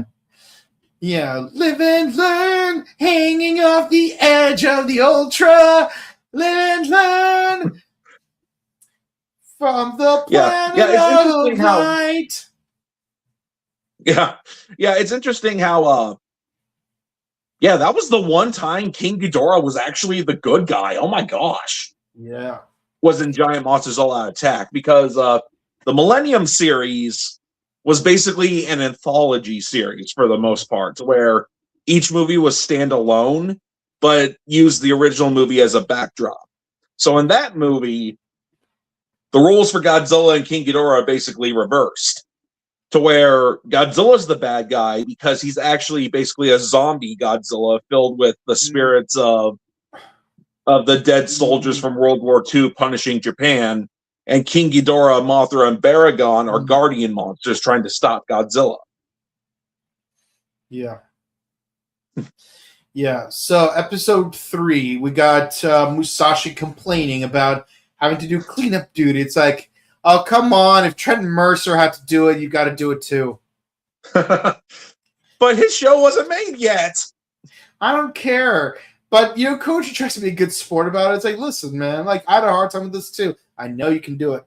Yeah. Live and learn, hanging off the edge of the Ultra. Live and learn from the planet of light. Yeah, it's interesting how that was the one time King Ghidorah was actually the good guy. Oh my gosh. Yeah. Was in Giant Monsters All Out Attack, because the Millennium series was basically an anthology series for the most part, where each movie was standalone, but used the original movie as a backdrop. So in that movie, the roles for Godzilla and King Ghidorah are basically reversed, to where Godzilla's the bad guy because he's actually basically a zombie Godzilla filled with the spirits of the dead soldiers from World War II punishing Japan, and King Ghidorah, Mothra, and Baragon are guardian monsters trying to stop Godzilla. Yeah. Yeah. So episode 3, we got Musashi complaining about having to do cleanup duty. It's like, oh, come on. If Trent Mercer had to do it, you got to do it too. But his show wasn't made yet. I don't care. But, Koji tries to be a good sport about it. It's like, listen, man, like, I had a hard time with this too. I know you can do it.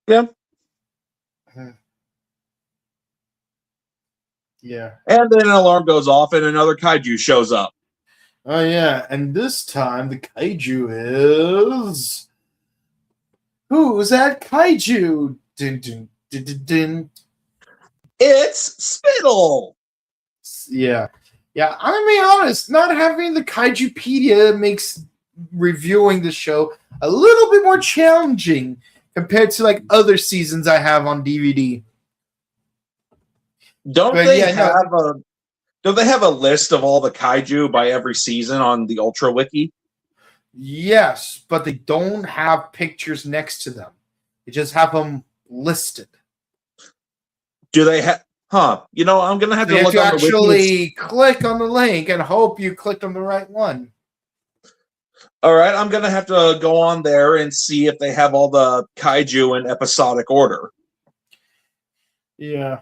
Yeah. Yeah. And then an alarm goes off and another kaiju shows up. Oh, yeah. And this time, the kaiju is... Who's that kaiju? Dun, dun, dun, dun, dun. It's Spittle! Yeah. Yeah, I'm going to be honest. Not having the Kaijupedia makes reviewing the show a little bit more challenging compared to, like, other seasons I have on DVD. Don't they have a list of all the kaiju by every season on the Ultra Wiki? Yes, but they don't have pictures next to them. They just have them listed. Do they have? Huh. I'm going to have to look on the wiki. Actually click on the link and hope you clicked on the right one. All right, I'm going to have to go on there and see if they have all the kaiju in episodic order. Yeah.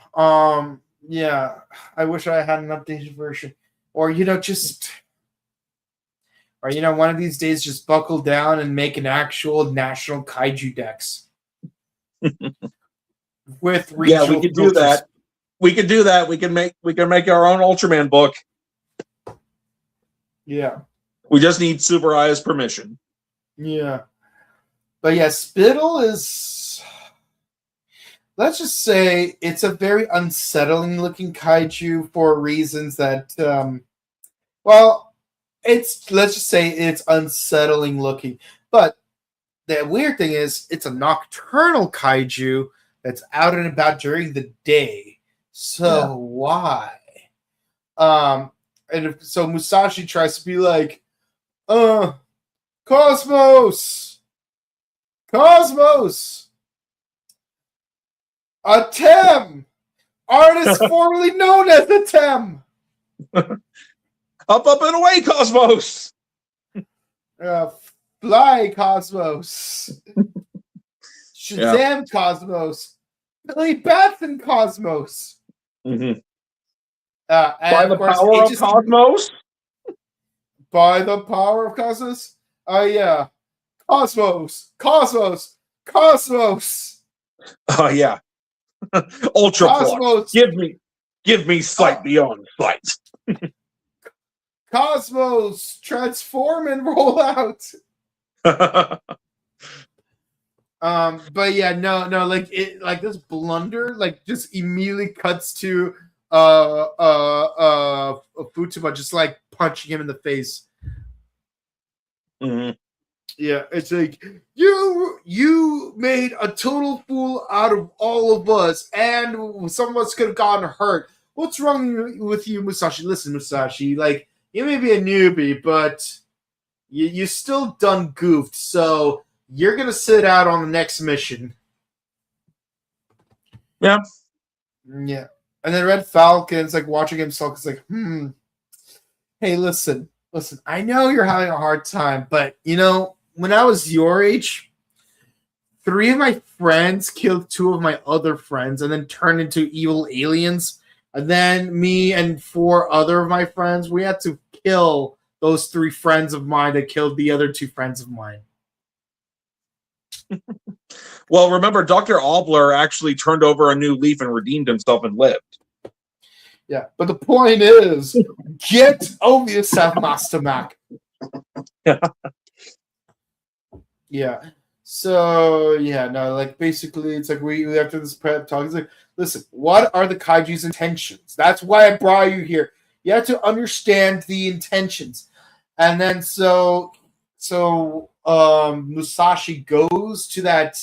Yeah. I wish I had an updated version. Or, one of these days just buckle down and make an actual national kaiju dex. With regional we could do that. We could do that. We can make our own Ultraman book. Yeah. We just need Tsuburaya's permission. Yeah. But yeah, Spittle is, let's just say it's a very unsettling looking kaiju for reasons that let's just say it's unsettling looking. But the weird thing is it's a nocturnal kaiju that's out and about during the day. So why? So Musashi tries to be like, Cosmos, Atem, artist formerly known as Atem. Up and away, Cosmos. Fly, Cosmos. Shazam, Cosmos. Billy Batson, Cosmos. Mm-hmm. By the power of Cosmos? By the power of Cosmos? Oh, yeah. Cosmos. Oh, yeah. Ultra Cosmos. Give me sight beyond sight. Cosmos, transform and roll out. But yeah, no, like this blunder, like just immediately cuts to Futaba just like punching him in the face. Mm-hmm. Yeah, it's like you made a total fool out of all of us, and some of us could have gotten hurt. What's wrong with you, Musashi? Listen, Musashi, like you may be a newbie, but you still done goofed, so you're gonna sit out on the next mission. Yeah. Yeah. And then Red Falcon's like watching himself, it's like, hey, listen, I know you're having a hard time, but you know, when I was your age, 3 of my friends killed 2 of my other friends and then turned into evil aliens. And then me and 4 other of my friends, we had to kill those 3 friends of mine that killed the other 2 friends of mine. Well, remember, Dr. Obler actually turned over a new leaf and redeemed himself and lived. Yeah, but the point is, get over yourself, Master Mac. Yeah. So, yeah, no, like, basically, it's like we after this prep talk, it's like, listen, what are the kaiju's intentions? That's why I brought you here. You have to understand the intentions. And then, Musashi goes to that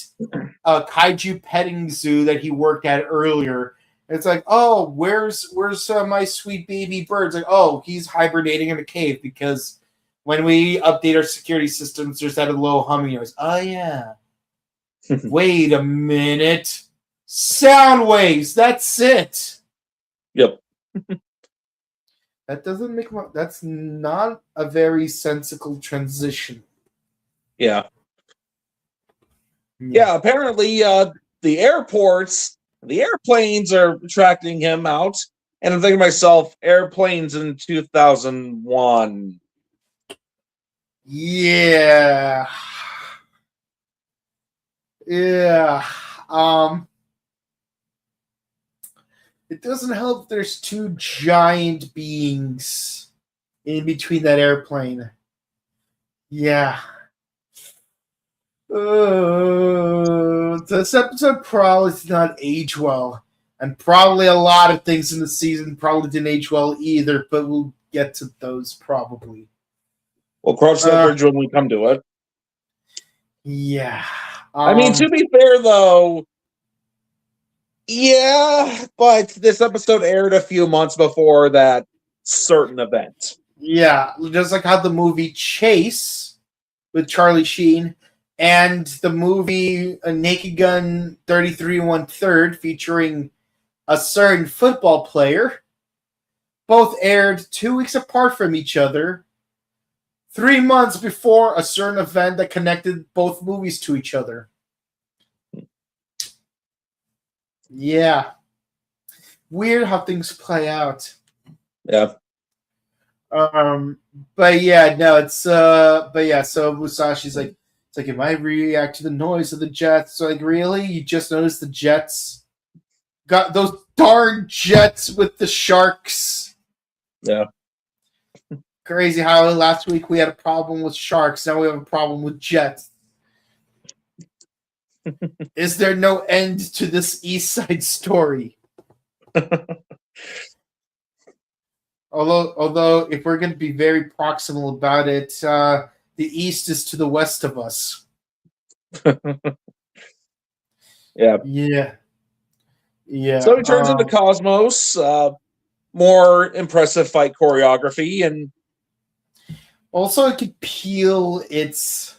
kaiju petting zoo that he worked at earlier. It's like, oh, where's my sweet baby birds? Like, oh, he's hibernating in a cave because when we update our security systems, there's that low humming noise. Oh yeah. Wait a minute. Sound waves. That's it. Yep. That doesn't make that's not a very sensical transition. Yeah. Yeah, apparently the airplanes are tracking him out. And I'm thinking to myself, airplanes in 2001. Yeah. Yeah. It doesn't help there's 2 giant beings in between that airplane. Yeah. This episode probably did not age well. And probably a lot of things in the season probably didn't age well either, but we'll get to those probably. We'll cross that bridge when we come to it. Yeah. I mean, to be fair, though, yeah, but this episode aired a few months before that certain event. Yeah, just like how the movie Chase with Charlie Sheen and the movie Naked Gun 33 1/3 featuring a certain football player both aired 2 weeks apart from each other, 3 months before a certain event that connected both movies to each other. Yeah. Weird how things play out. Yeah. But yeah, no, it's but yeah, so Musashi's like, it's like, if I react to the noise of the jets, so like, really? You just noticed the jets? Got those darn jets with the sharks. Yeah. Crazy how last week we had a problem with sharks, now we have a problem with jets. Is there no end to this East Side story? Although, if we're going to be very proximal about it, the East is to the west of us. Yeah. Yeah. Yeah. So he turns into Cosmos. more impressive fight choreography, and also it could peel its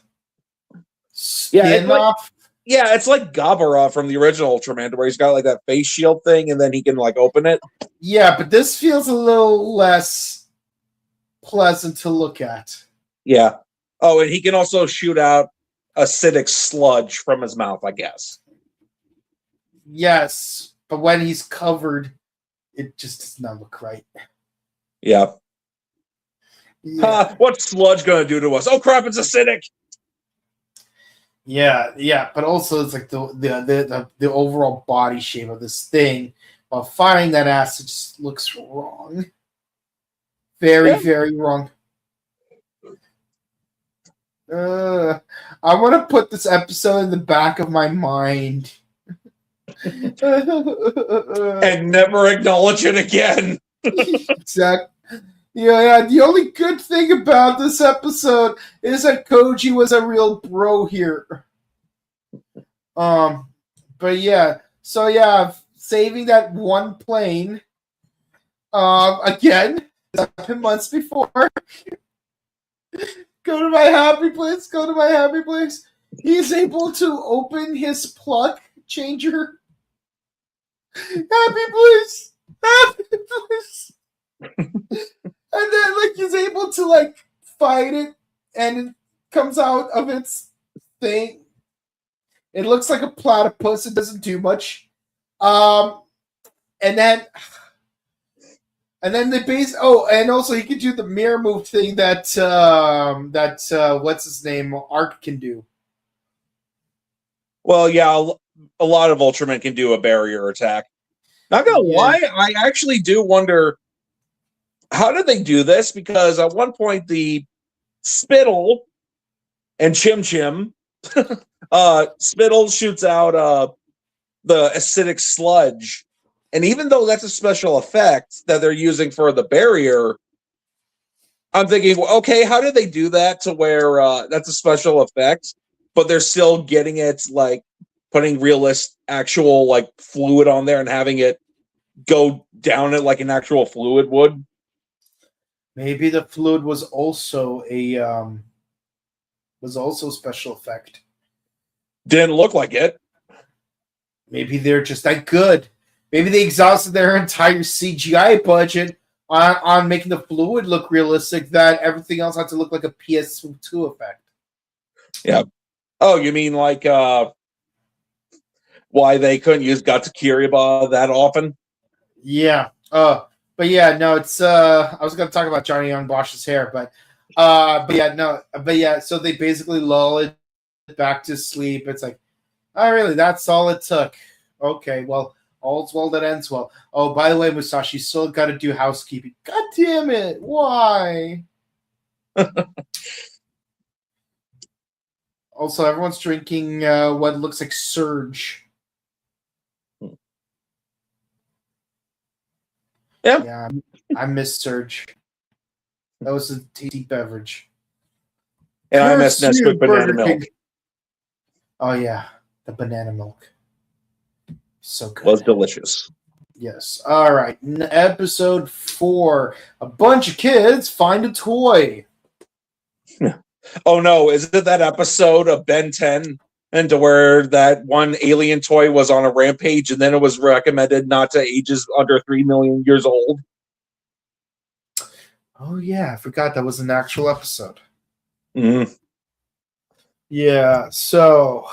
yeah, skin off. Yeah, it's like Gabara from the original Ultraman, where he's got like that face shield thing, and then he can like open it. Yeah, but this feels a little less pleasant to look at. Yeah. Oh, and he can also shoot out acidic sludge from his mouth, I guess. Yes, but when he's covered, it just does not look right. Yeah. Yeah. What's sludge gonna do to us? Oh crap! It's acidic. Yeah, but also it's like the overall body shape of this thing. While firing that acid just looks wrong. Very wrong. I want to put this episode in the back of my mind. And never acknowledge it again. Exactly. Yeah, the only good thing about this episode is that Koji was a real bro here. But yeah, so yeah, saving that one plane. Again, 7 months before. Go to my happy place. He's able to open his plug changer. Happy place. And then, like, he's able to, like, fight it, and it comes out of its thing. It looks like a platypus. It doesn't do much. And then they base. Oh, and also he can do the mirror move thing that what's his name, Arc can do. Well, yeah, a lot of Ultramen can do a barrier attack. Not gonna lie, I actually do wonder, how did they do this? Because at one point the Spittle and Chim Chim, Spittle shoots out the acidic sludge, and even though that's a special effect that they're using for the barrier, I'm thinking, well, okay, how did they do that to where that's a special effect, but they're still getting it, like putting actual like fluid on there and having it go down it like an actual fluid would? Maybe the fluid was also a special effect. Didn't look like it. Maybe they're just that good. Maybe they exhausted their entire CGI budget on making the fluid look realistic, that everything else had to look like a PS2 effect. Yeah. Oh, you mean like why they couldn't use Gatsukiriba that often? Yeah. But yeah, no, it's I was gonna talk about Johnny Young Bosch's hair, but yeah, so they basically lull it back to sleep. It's like, oh really, that's all it took. Okay, well, all's well that ends well. Oh, by the way, Musashi, still gotta do housekeeping. God damn it, why? Also, everyone's drinking what looks like Surge. Yeah, I miss Surge. That was a tasty beverage. And I miss Nesquik banana milk. Oh yeah, the banana milk. So good. Was delicious. Yes. All right. Episode 4. A bunch of kids find a toy. Oh no, is it that episode of Ben 10 and to where that one alien toy was on a rampage and then it was recommended not to ages under 3 million years old? Oh yeah, I forgot that was an actual episode. Mm-hmm. Yeah, so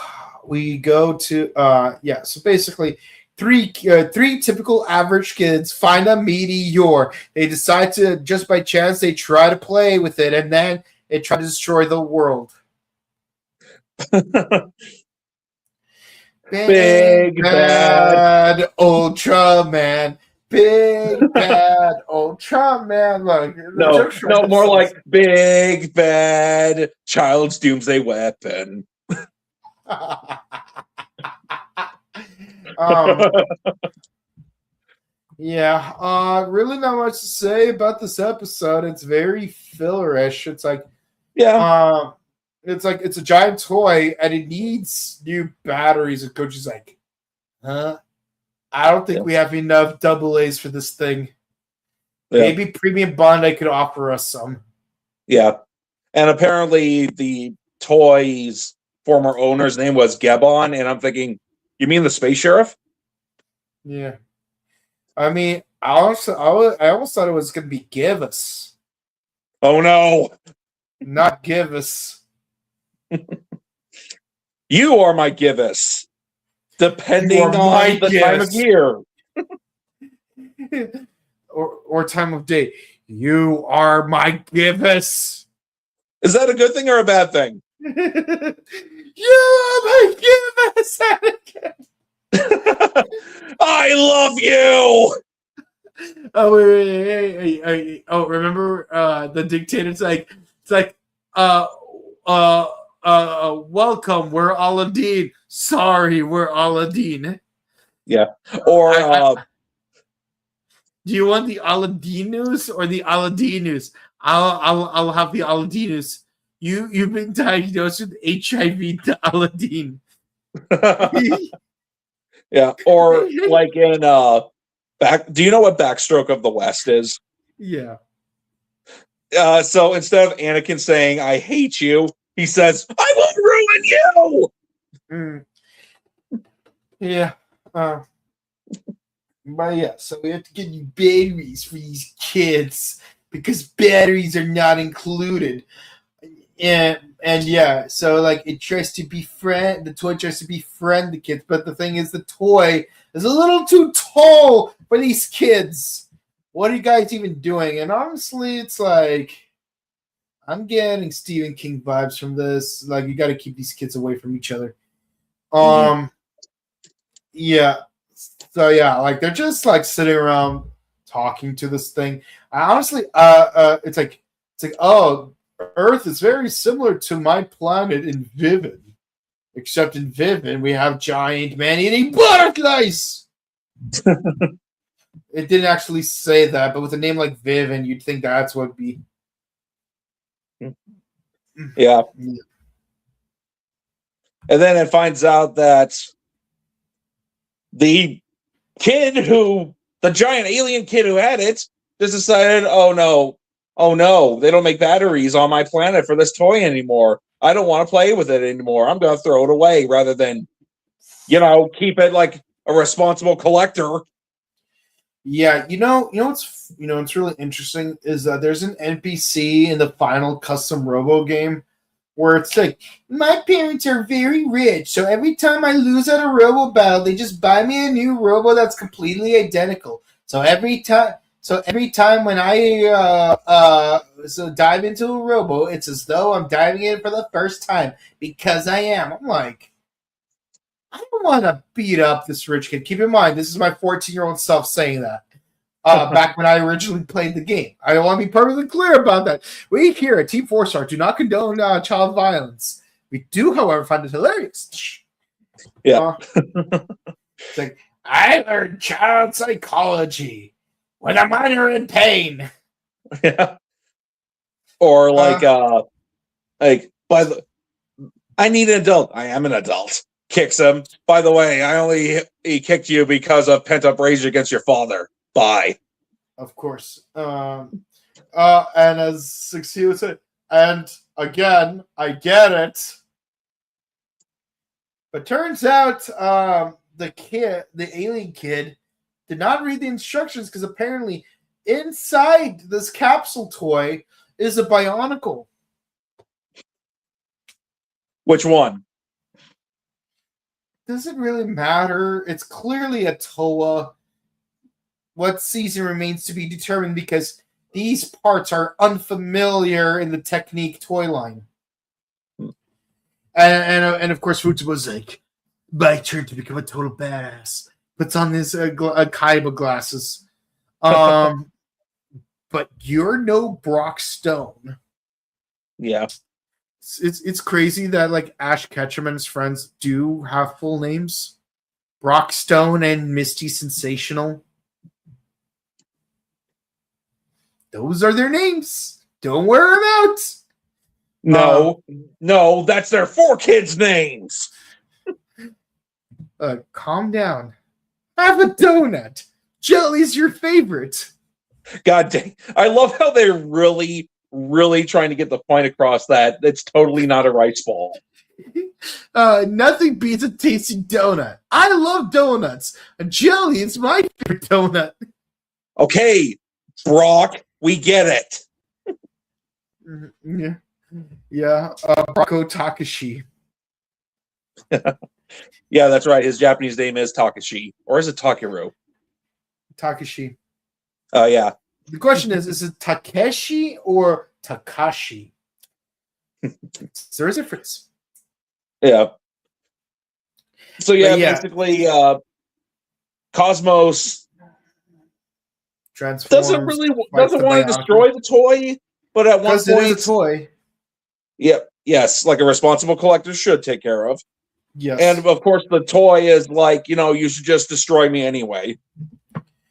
we go to so basically three typical average kids find a meteor. They decide to, just by chance, they try to play with it, and then it tries to destroy the world. Big bad Ultraman. Big bad Ultraman. Like, no, more like big bad child's doomsday weapon. Really not much to say about this episode. It's very fillerish. It's like, it's a giant toy and it needs new batteries. And Coach is like, I don't think we have enough double A's for this thing. Yeah. Maybe Premium Bandai could offer us some. Yeah. And apparently the toy's former owner's name was Gebon, and I'm thinking, you mean the space sheriff? Yeah. I mean, I almost thought it was going to be Givus. Oh no. Not Givus. You are my Givus. Depending on the time of year. or time of day. You are my Givus. Is that a good thing or a bad thing? You are my Givus, Anakin. I love you. Oh wait. Oh, remember the dictator? It's like welcome. We're Aladdin. Sorry, we're Aladdin. Yeah. Or do you want the Aladdin news or the Aladdin news? I'll have the Aladdin news. You've been diagnosed with HIV to Aladdin. Yeah. Or like in do you know what Backstroke of the West is? Yeah. So instead of Anakin saying "I hate you," he says, "I will ruin you." Yeah. But yeah, so we have to get you batteries for these kids because batteries are not included. And yeah, so like the toy tries to befriend the kids, but the thing is the toy is a little too tall for these kids. What are you guys even doing? And honestly, it's like I'm getting Stephen King vibes from this. Like you got to keep these kids away from each other. Yeah. So yeah, like they're just like sitting around talking to this thing. I honestly, it's like, oh, Earth is very similar to my planet in Vivid, except in Vivid we have giant man-eating butterflies. It didn't actually say that, but with a name like Vivid, you'd think that's what it'd be. Yeah. And then it finds out that the giant alien kid who had it, just decided, oh no, they don't make batteries on my planet for this toy anymore. I don't want to play with it anymore. I'm going to throw it away rather than, keep it like a responsible collector. Yeah, what's really interesting is that there's an NPC in the final custom Robo game where it's like, my parents are very rich, so every time I lose at a Robo battle, they just buy me a new Robo that's completely identical. So every time when I dive into a Robo, it's as though I'm diving in for the first time because I am. I'm like, I don't want to beat up this rich kid. Keep in mind, this is my 14-year-old self saying that. Back when I originally played the game. I want to be perfectly clear about that. We here at Team 4-Star do not condone child violence. We do, however, find it hilarious. Yeah. It's like, I learned child psychology when I'm minor in pain. Yeah. Or I need an adult. I am an adult. Kicks him. By the way, he kicked you because of pent-up rage against your father. Bye. Of course. And as 60 would say, and again, I get it. But turns out the alien kid, did not read the instructions because apparently inside this capsule toy is a Bionicle. Which one? Does it really matter? It's clearly a Toa. What season remains to be determined because these parts are unfamiliar in the Technique toy line. And of course, Futsuba's like, my turn to become a total badass. Puts on his Kaiba glasses. But you're no Brock Stone. Yeah. It's crazy that like Ash Ketchum and his friends do have full names. Brock Stone and Misty Sensational. Those are their names. Don't wear them out. No, that's their 4 kids' names. Calm down. Have a donut. Jelly's your favorite. God dang. I love how they're really, really trying to get the point across that it's totally not a rice ball. Nothing beats a tasty donut. I love donuts. A jelly is my favorite donut. Okay, Brock, we get it. Yeah. Yeah. Brako Takashi. Yeah, that's right. His Japanese name is Takashi. Or is it Takeru? Takashi. Oh, yeah. The question is it Takeshi or Takashi? There is a difference. Yeah. So, yeah, yeah. basically, Cosmos doesn't want to destroy the toy, but at one point, it is a toy. Yep. Yes, like a responsible collector should take care of. Yes. And of course, the toy is like, you should just destroy me anyway.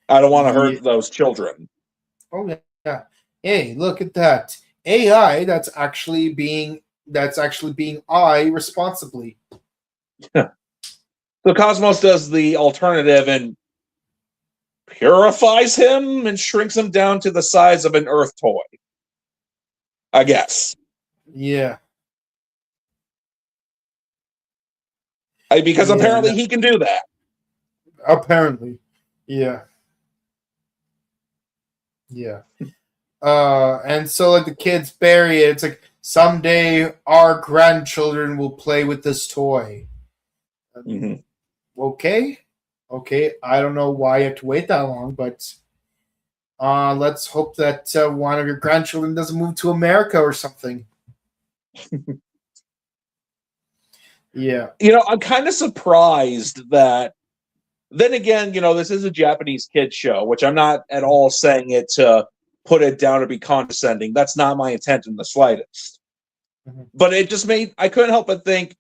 I don't want to hurt those children. Oh yeah. Hey, look at that AI. That's actually being I responsibly. So Cosmos does the alternative and purifies him and shrinks him down to the size of an Earth toy. I guess. Yeah. Because apparently he can do that. Apparently. Yeah. Yeah. And so like the kids bury it. It's like someday our grandchildren will play with this toy. Mm-hmm. Okay. I don't know why you have to wait that long, but let's hope that one of your grandchildren doesn't move to America or something. Yeah. I'm kind of surprised that. Then again, this is a Japanese kids show, which I'm not at all saying it to put it down or be condescending. That's not my intent in the slightest. Mm-hmm. But it just I couldn't help but think,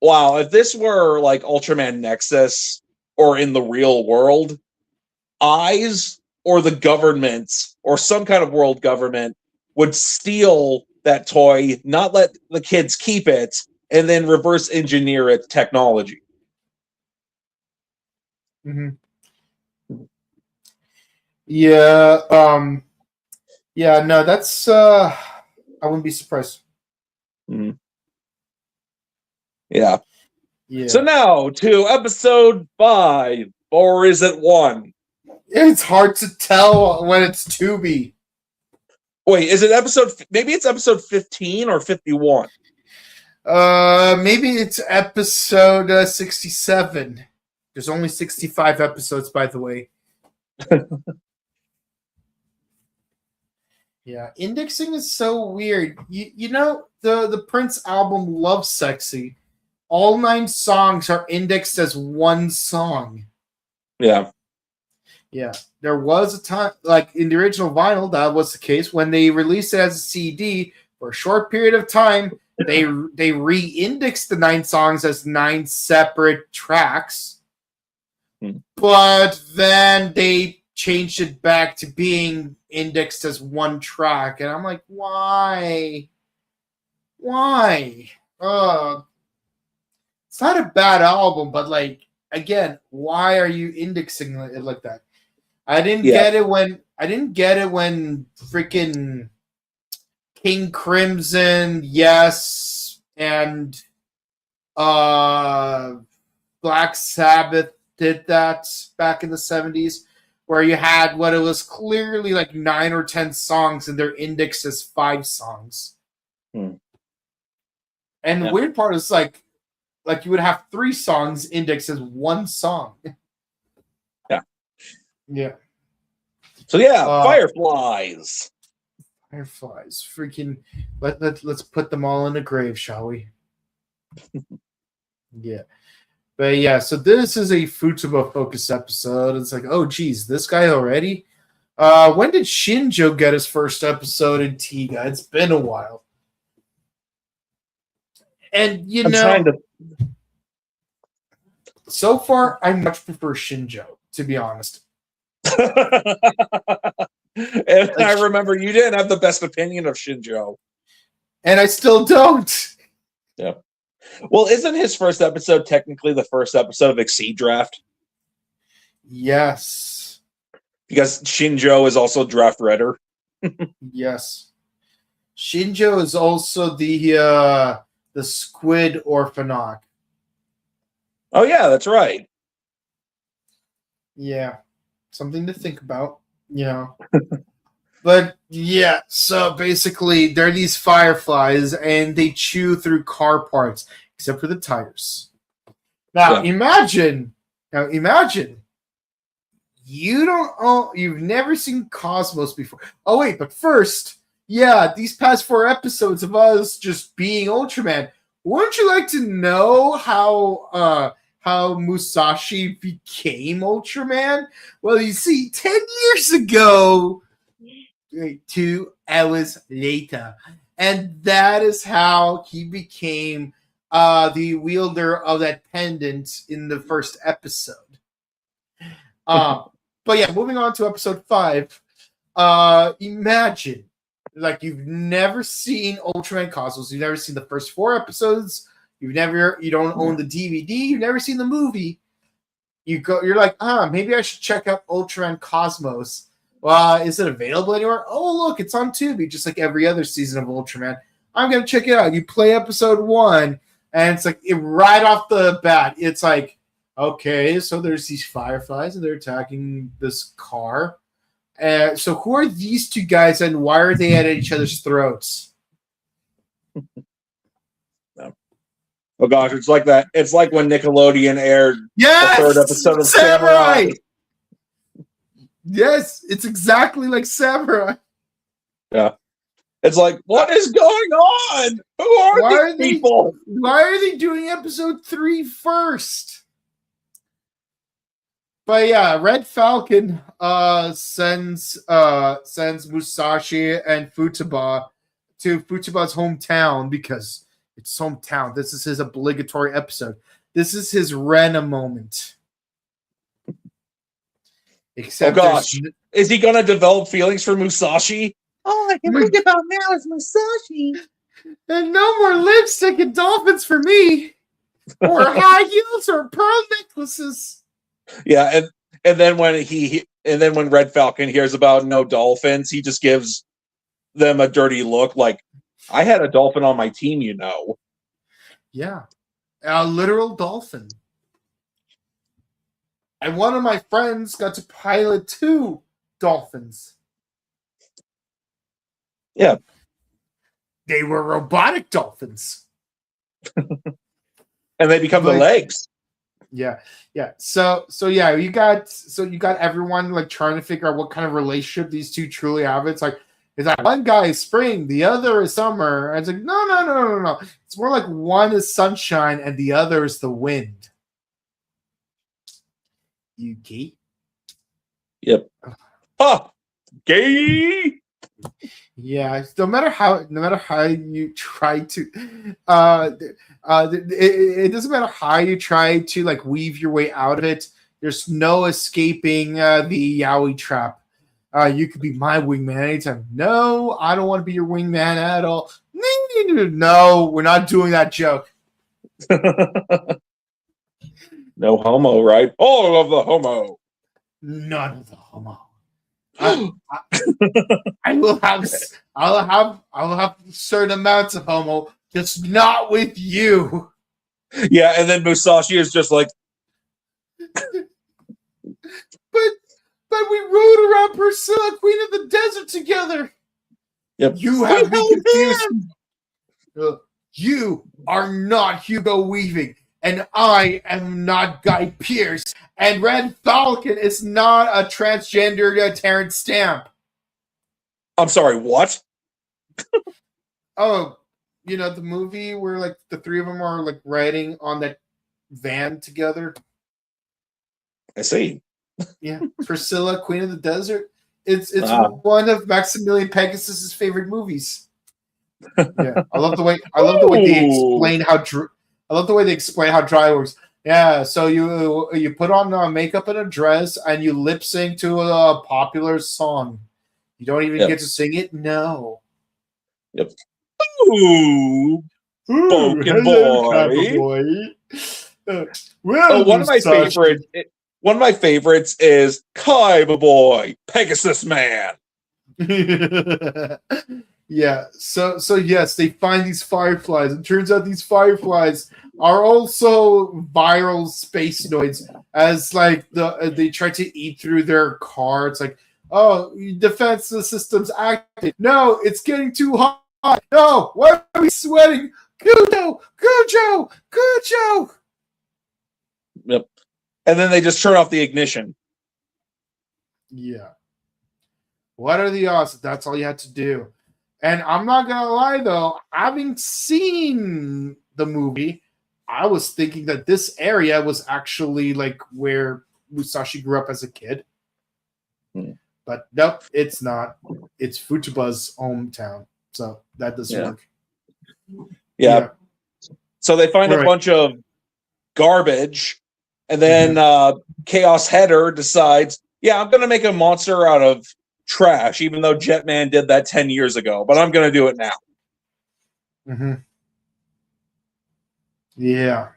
wow, if this were like Ultraman Nexus or in the real world, Eyes or the government or some kind of world government would steal that toy, not let the kids keep it, and then reverse engineer its technology. Mm-hmm. Yeah. Yeah. No, that's. I wouldn't be surprised. Mm-hmm. Yeah. Yeah. So now to episode 5, or is it 1? It's hard to tell when it's to be. Wait, is it maybe it's episode 15 or 51? Maybe it's episode 67. There's only 65 episodes, by the way. Yeah, indexing is so weird. The Prince album Love Sexy, all 9 songs are indexed as one song. Yeah. Yeah. There was a time, like in the original vinyl, that was the case. When they released it as a CD for a short period of time, they re-indexed the 9 songs as 9 separate tracks. But then they changed it back to being indexed as one track. And I'm like, why? Why? It's not a bad album, but like, again, why are you indexing it like that? I didn't get it when freaking King Crimson, Yes, and Black Sabbath did that back in the 70s, where you had what it was clearly like 9 or 10 songs and they're indexed as 5 songs. And the weird part is like you would have 3 songs indexed as 1 song. Yeah. So Fireflies. Fireflies. Freaking let's put them all in the grave, shall we? Yeah. But yeah, so this is a Futaba focused episode. It's like, oh geez, this guy already? When did Shinjo get his first episode in Tiga? It's been a while. And so far I much prefer Shinjo, to be honest. And I remember you didn't have the best opinion of Shinjo. And I still don't. Yeah. Well, isn't his first episode technically the first episode of Exceed Draft? Yes. Because Shinjo is also Draft Redder. Yes. Shinjo is also the squid orphanok. Oh yeah, that's right. Yeah. Something to think about, you know. But yeah, so basically they're these fireflies and they chew through car parts, except for the tires. Now imagine you've never seen Cosmos before. Oh wait, but first, yeah, these past 4 episodes of us just being Ultraman. Wouldn't you like to know how Musashi became Ultraman? Well, you see, 10 years ago, 2 hours later, and that is how he became the wielder of that pendant in the first episode. But yeah, moving on to episode 5. Imagine, like, you've never seen Ultraman Cosmos, you've never seen the first 4 episodes, you don't own the DVD, you've never seen the movie. You're like, maybe I should check out Ultraman Cosmos. Is it available anywhere? Oh, look, it's on Tubi, just like every other season of Ultraman. I'm gonna check it out. You play episode 1, and it's like right off the bat, it's like, okay, so there's these fireflies and they're attacking this car. So who are these 2 guys and why are they at each other's throats? Oh gosh, it's like that. It's like when Nickelodeon aired the 3rd episode of Samurai. Yes, it's exactly like Samurai. Yeah. It's like, what is going on? Who are these people? Why are they doing episode 3 first? But yeah, Red Falcon sends Musashi and Futaba to Futaba's hometown because it's hometown. This is his obligatory episode. This is his Rena moment. Except is he gonna develop feelings for Musashi? All I can think about now is Musashi. And no more lipstick and dolphins for me, or high heels or pearl necklaces. Yeah, and then when Red Falcon hears about no dolphins, he just gives them a dirty look, like, I had a dolphin on my team, you know. Yeah, a literal dolphin. And one of my friends got to pilot 2 dolphins. Yeah. They were robotic dolphins. And they become the legs. Yeah. So yeah, you got everyone like trying to figure out what kind of relationship these 2 truly have. It's like one guy is spring, the other is summer. And it's like, no. It's more like one is sunshine and the other is the wind. You gay? Yep. Gay. Yeah. No matter how you try to, it doesn't matter how you try to like weave your way out of it. There's no escaping the yaoi trap. You could be my wingman anytime. No, I don't want to be your wingman at all. No, we're not doing that joke. No homo, right? All of the homo. None of the homo. I'll have certain amounts of homo, just not with you. Yeah, and then Musashi is just like, but we rode around Priscilla, Queen of the Desert, together. Yep. You have me confused. You are not Hugo Weaving, and I am not Guy Pearce, and Red Falcon is not a transgender Terrence Stamp. I'm sorry, what? Oh, you know, the movie where like the 3 of them are like riding on that van together. I see. Yeah, Priscilla, Queen of the Desert. It's one of Maximilian Pegasus's favorite movies. Yeah, I love the way they explain how dry works. Yeah, so you put on makeup and a dress and you lip sync to a popular song. You don't even get to sing it. No. Yep. Ooh, spoken boy. Well, one of my favorite. one of my favorites is Kaiba Boy, Pegasus Man. Yeah. So yes, they find these fireflies. It turns out these fireflies are also viral space noids. As like they try to eat through their car. It's like, oh, defense system's active. No, it's getting too hot. No, why are we sweating? Cujo. Yep. And then they just turn off the ignition. Yeah. What are the odds that that's all you had to do? And I'm not gonna lie though, having seen the movie, I was thinking that this area was actually like where Musashi grew up as a kid. But nope, it's not. It's Futsuba's hometown. So that doesn't work. Yeah. So they find a bunch of garbage, and then Chaos Header decides, yeah, I'm going to make a monster out of trash, even though Jetman did that 10 years ago, but I'm going to do it now. Yeah.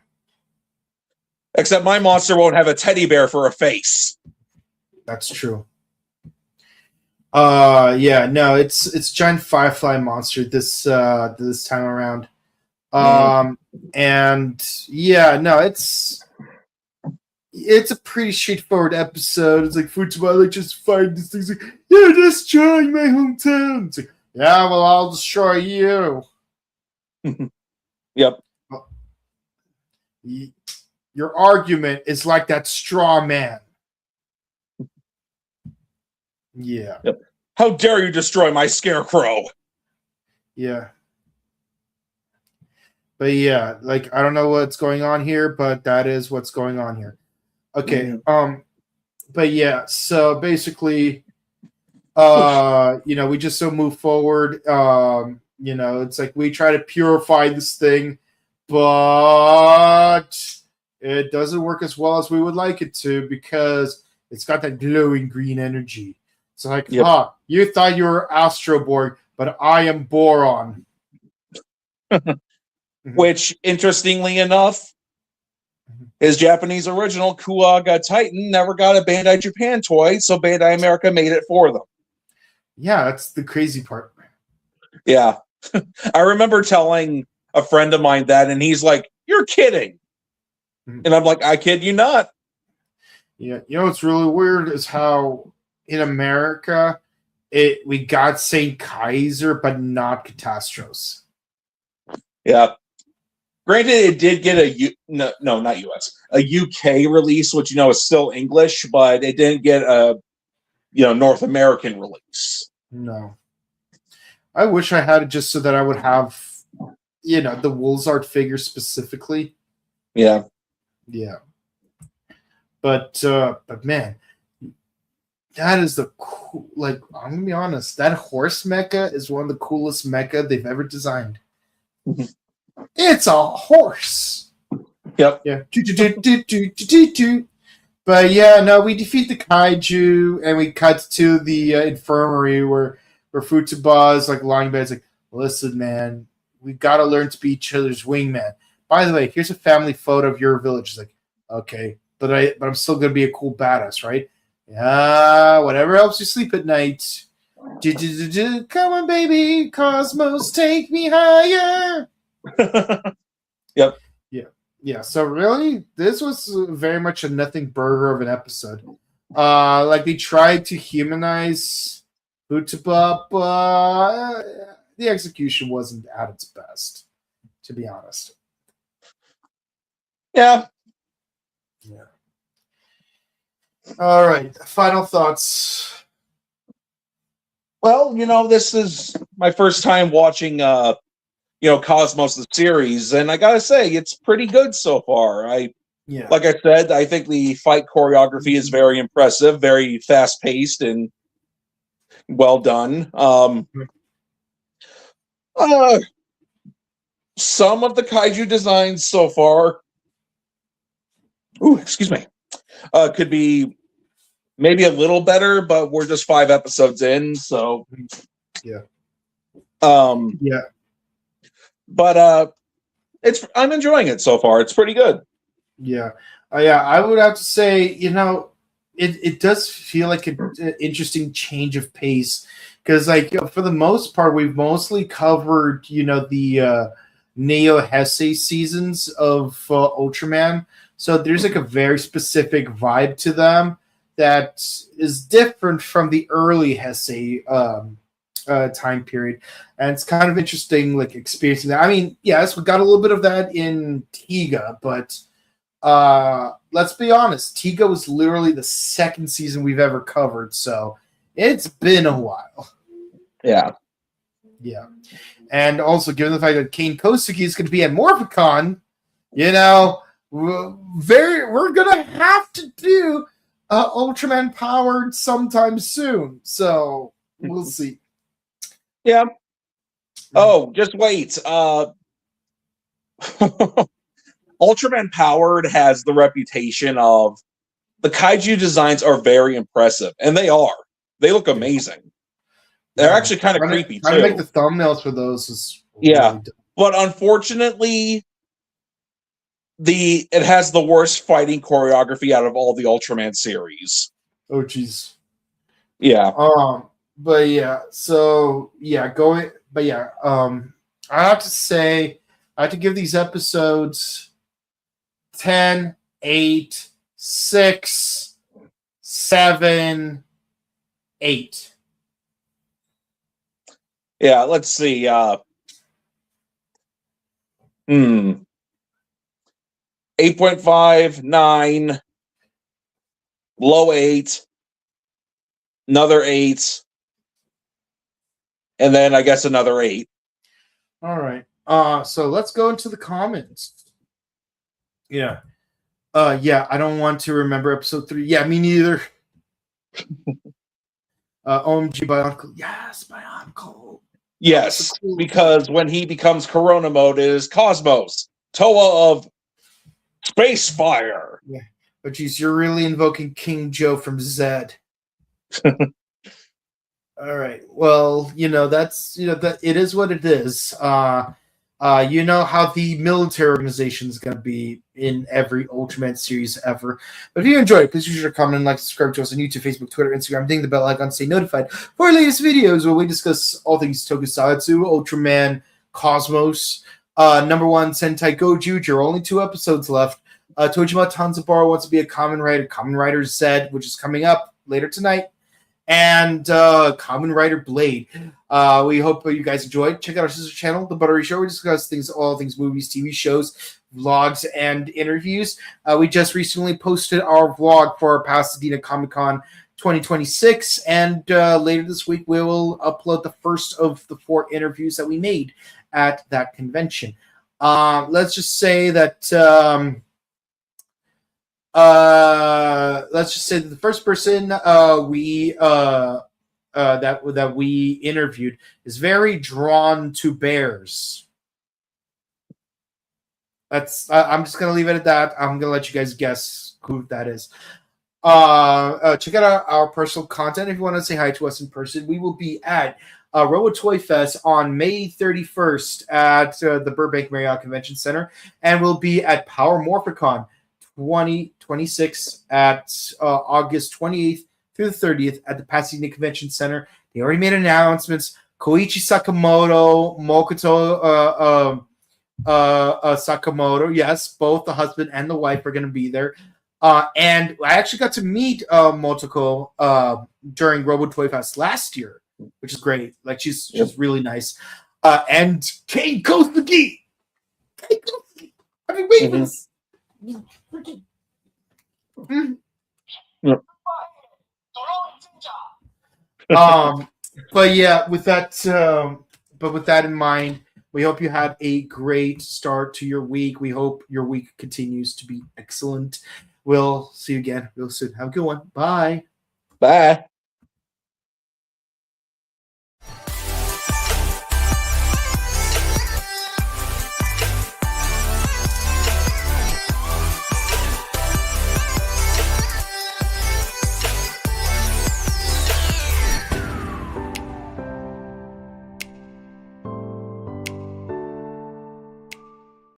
Except my monster won't have a teddy bear for a face. That's true. Yeah, no, it's giant firefly monster this time around. And yeah, no, it's a pretty straightforward episode. It's like Futsuba like just find these things like, you're destroying my hometown. It's like, yeah, well, I'll destroy you. Yep. Your argument is like that straw man. Yeah. Yep. How dare you destroy my scarecrow? Yeah. But yeah, like I don't know what's going on here, but that is what's going on here. Okay. But yeah, so basically we just move forward. It's like we try to purify this thing, but it doesn't work as well as we would like it to because it's got that glowing green energy. It's like, you thought you were Astroborg, but I am Boron. Which, interestingly enough, his Japanese original, Kuwaga Titan, never got a Bandai Japan toy, so Bandai America made it for them. Yeah, that's the crazy part. Yeah. I remember telling a friend of mine that, and he's like, you're kidding. And I'm like, I kid you not. Yeah, you know what's really weird is how in America we got Saint Kaiser, but not Catastros. Yeah. Granted, it did get not US, a UK release, which is still English, but it didn't get a North American release. No. I wish I had it just so that I would have the Wolzart figure specifically. Yeah. Yeah. But man, that is the cool, I'm gonna be honest, that horse mecha is one of the coolest mecha they've ever designed. It's a horse. Yep. Yeah. But yeah, no, we defeat the kaiju and we cut to the infirmary where Futsuba is lying in bed. It's like, listen, man, we've got to learn to be each other's wingman. By the way, here's a family photo of your village. It's like, okay, but I'm still gonna be a cool badass, right? Yeah, whatever helps you sleep at night. Come on, baby, Cosmos, take me higher. Yep. Yeah. So really, this was very much a nothing burger of an episode. They tried to humanize Futsuba, but the execution wasn't at its best, to be honest. Yeah. Yeah. All right. Final thoughts. Well, this is my first time watching Cosmos the series, and I gotta say it's pretty good so far. Like I said, I think the fight choreography is very impressive, very fast paced, and well done. Some of the kaiju designs so far, could be maybe a little better, but we're just 5 episodes in, so yeah. But I'm enjoying it so far. It's pretty good. Yeah. Yeah, I would have to say, it does feel like an interesting change of pace because, like, for the most part, we've mostly covered, the Neo Heisei seasons of Ultraman. So there's like a very specific vibe to them that is different from the early Heisei time period, and it's kind of interesting, like experiencing that. I mean, yes, we got a little bit of that in Tiga, but let's be honest, Tiga was literally the second season we've ever covered, so it's been a while. Yeah. Yeah. And also, given the fact that Kane Kosugi is going to be at Morphicon, we're going to have to do Ultraman Powered sometime soon. So we'll see. Yeah. Oh, just wait. Ultraman Powered has the reputation of the kaiju designs are very impressive, and they are. They look amazing. They're actually kind of creepy trying too. to make the thumbnails for those is really but unfortunately, it has the worst fighting choreography out of all the Ultraman series. Oh, jeez. Yeah. But yeah, so yeah, I have to say, I have to give these episodes 10, 8, 6, 7, 8. Yeah, let's see. 8.5, 9, low 8, another 8, and then I guess another 8. All right. So let's go into the comments. Yeah. Yeah, I don't want to remember episode 3. Yeah, me neither. OMG by Uncle. Yes, by Uncle. Yes, cool because when he becomes Corona mode, it is Cosmos, Toa of Space Fire. Yeah. But geez, you're really invoking King Joe from Zed. All right. Well, that's that it is what it is. You know how the military organization is going to be in every Ultraman series ever. But if you enjoyed it, please be sure to comment and like, subscribe to us on YouTube, Facebook, Twitter, Instagram, ding the bell icon to stay notified for our latest videos where we discuss all things Tokusatsu, Ultraman, Cosmos, number 1 Sentai Goju. There are only 2 episodes left. Tojima Tanzabara wants to be a Kamen Rider. Kamen Rider Z, which is coming up later tonight. And Kamen Rider Blade. We hope you guys enjoyed. Check out our sister channel, The Buttery Show. We discuss all things movies, TV shows, vlogs, and interviews. We just recently posted our vlog for our Pasadena Comic-Con 2026, and later this week we will upload the first of the 4 interviews that we made at that convention. Let's just say that the first person that we interviewed is very drawn to bears. I'm just gonna leave it at that. I'm gonna let you guys guess who that is. Check out our personal content if you want to say hi to us in person. We will be at Robo Toy Fest on May 31st at the Burbank Marriott Convention Center, and we'll be at Power Morphicon 2026 at August 28th through the 30th at the Pasadena Convention Center. They already made announcements. Koichi Sakamoto, Mokoto Sakamoto, yes, both the husband and the wife are going to be there. And I actually got to meet Motoko during Robo Toy Fest last year, which is great. Like, she's really nice. And Kane Kosugi! I've been waiting for this. But yeah, with that in mind, we hope you had a great start to your week. We hope your week continues to be excellent. We'll see you again real soon. Have a good one. Bye. Bye.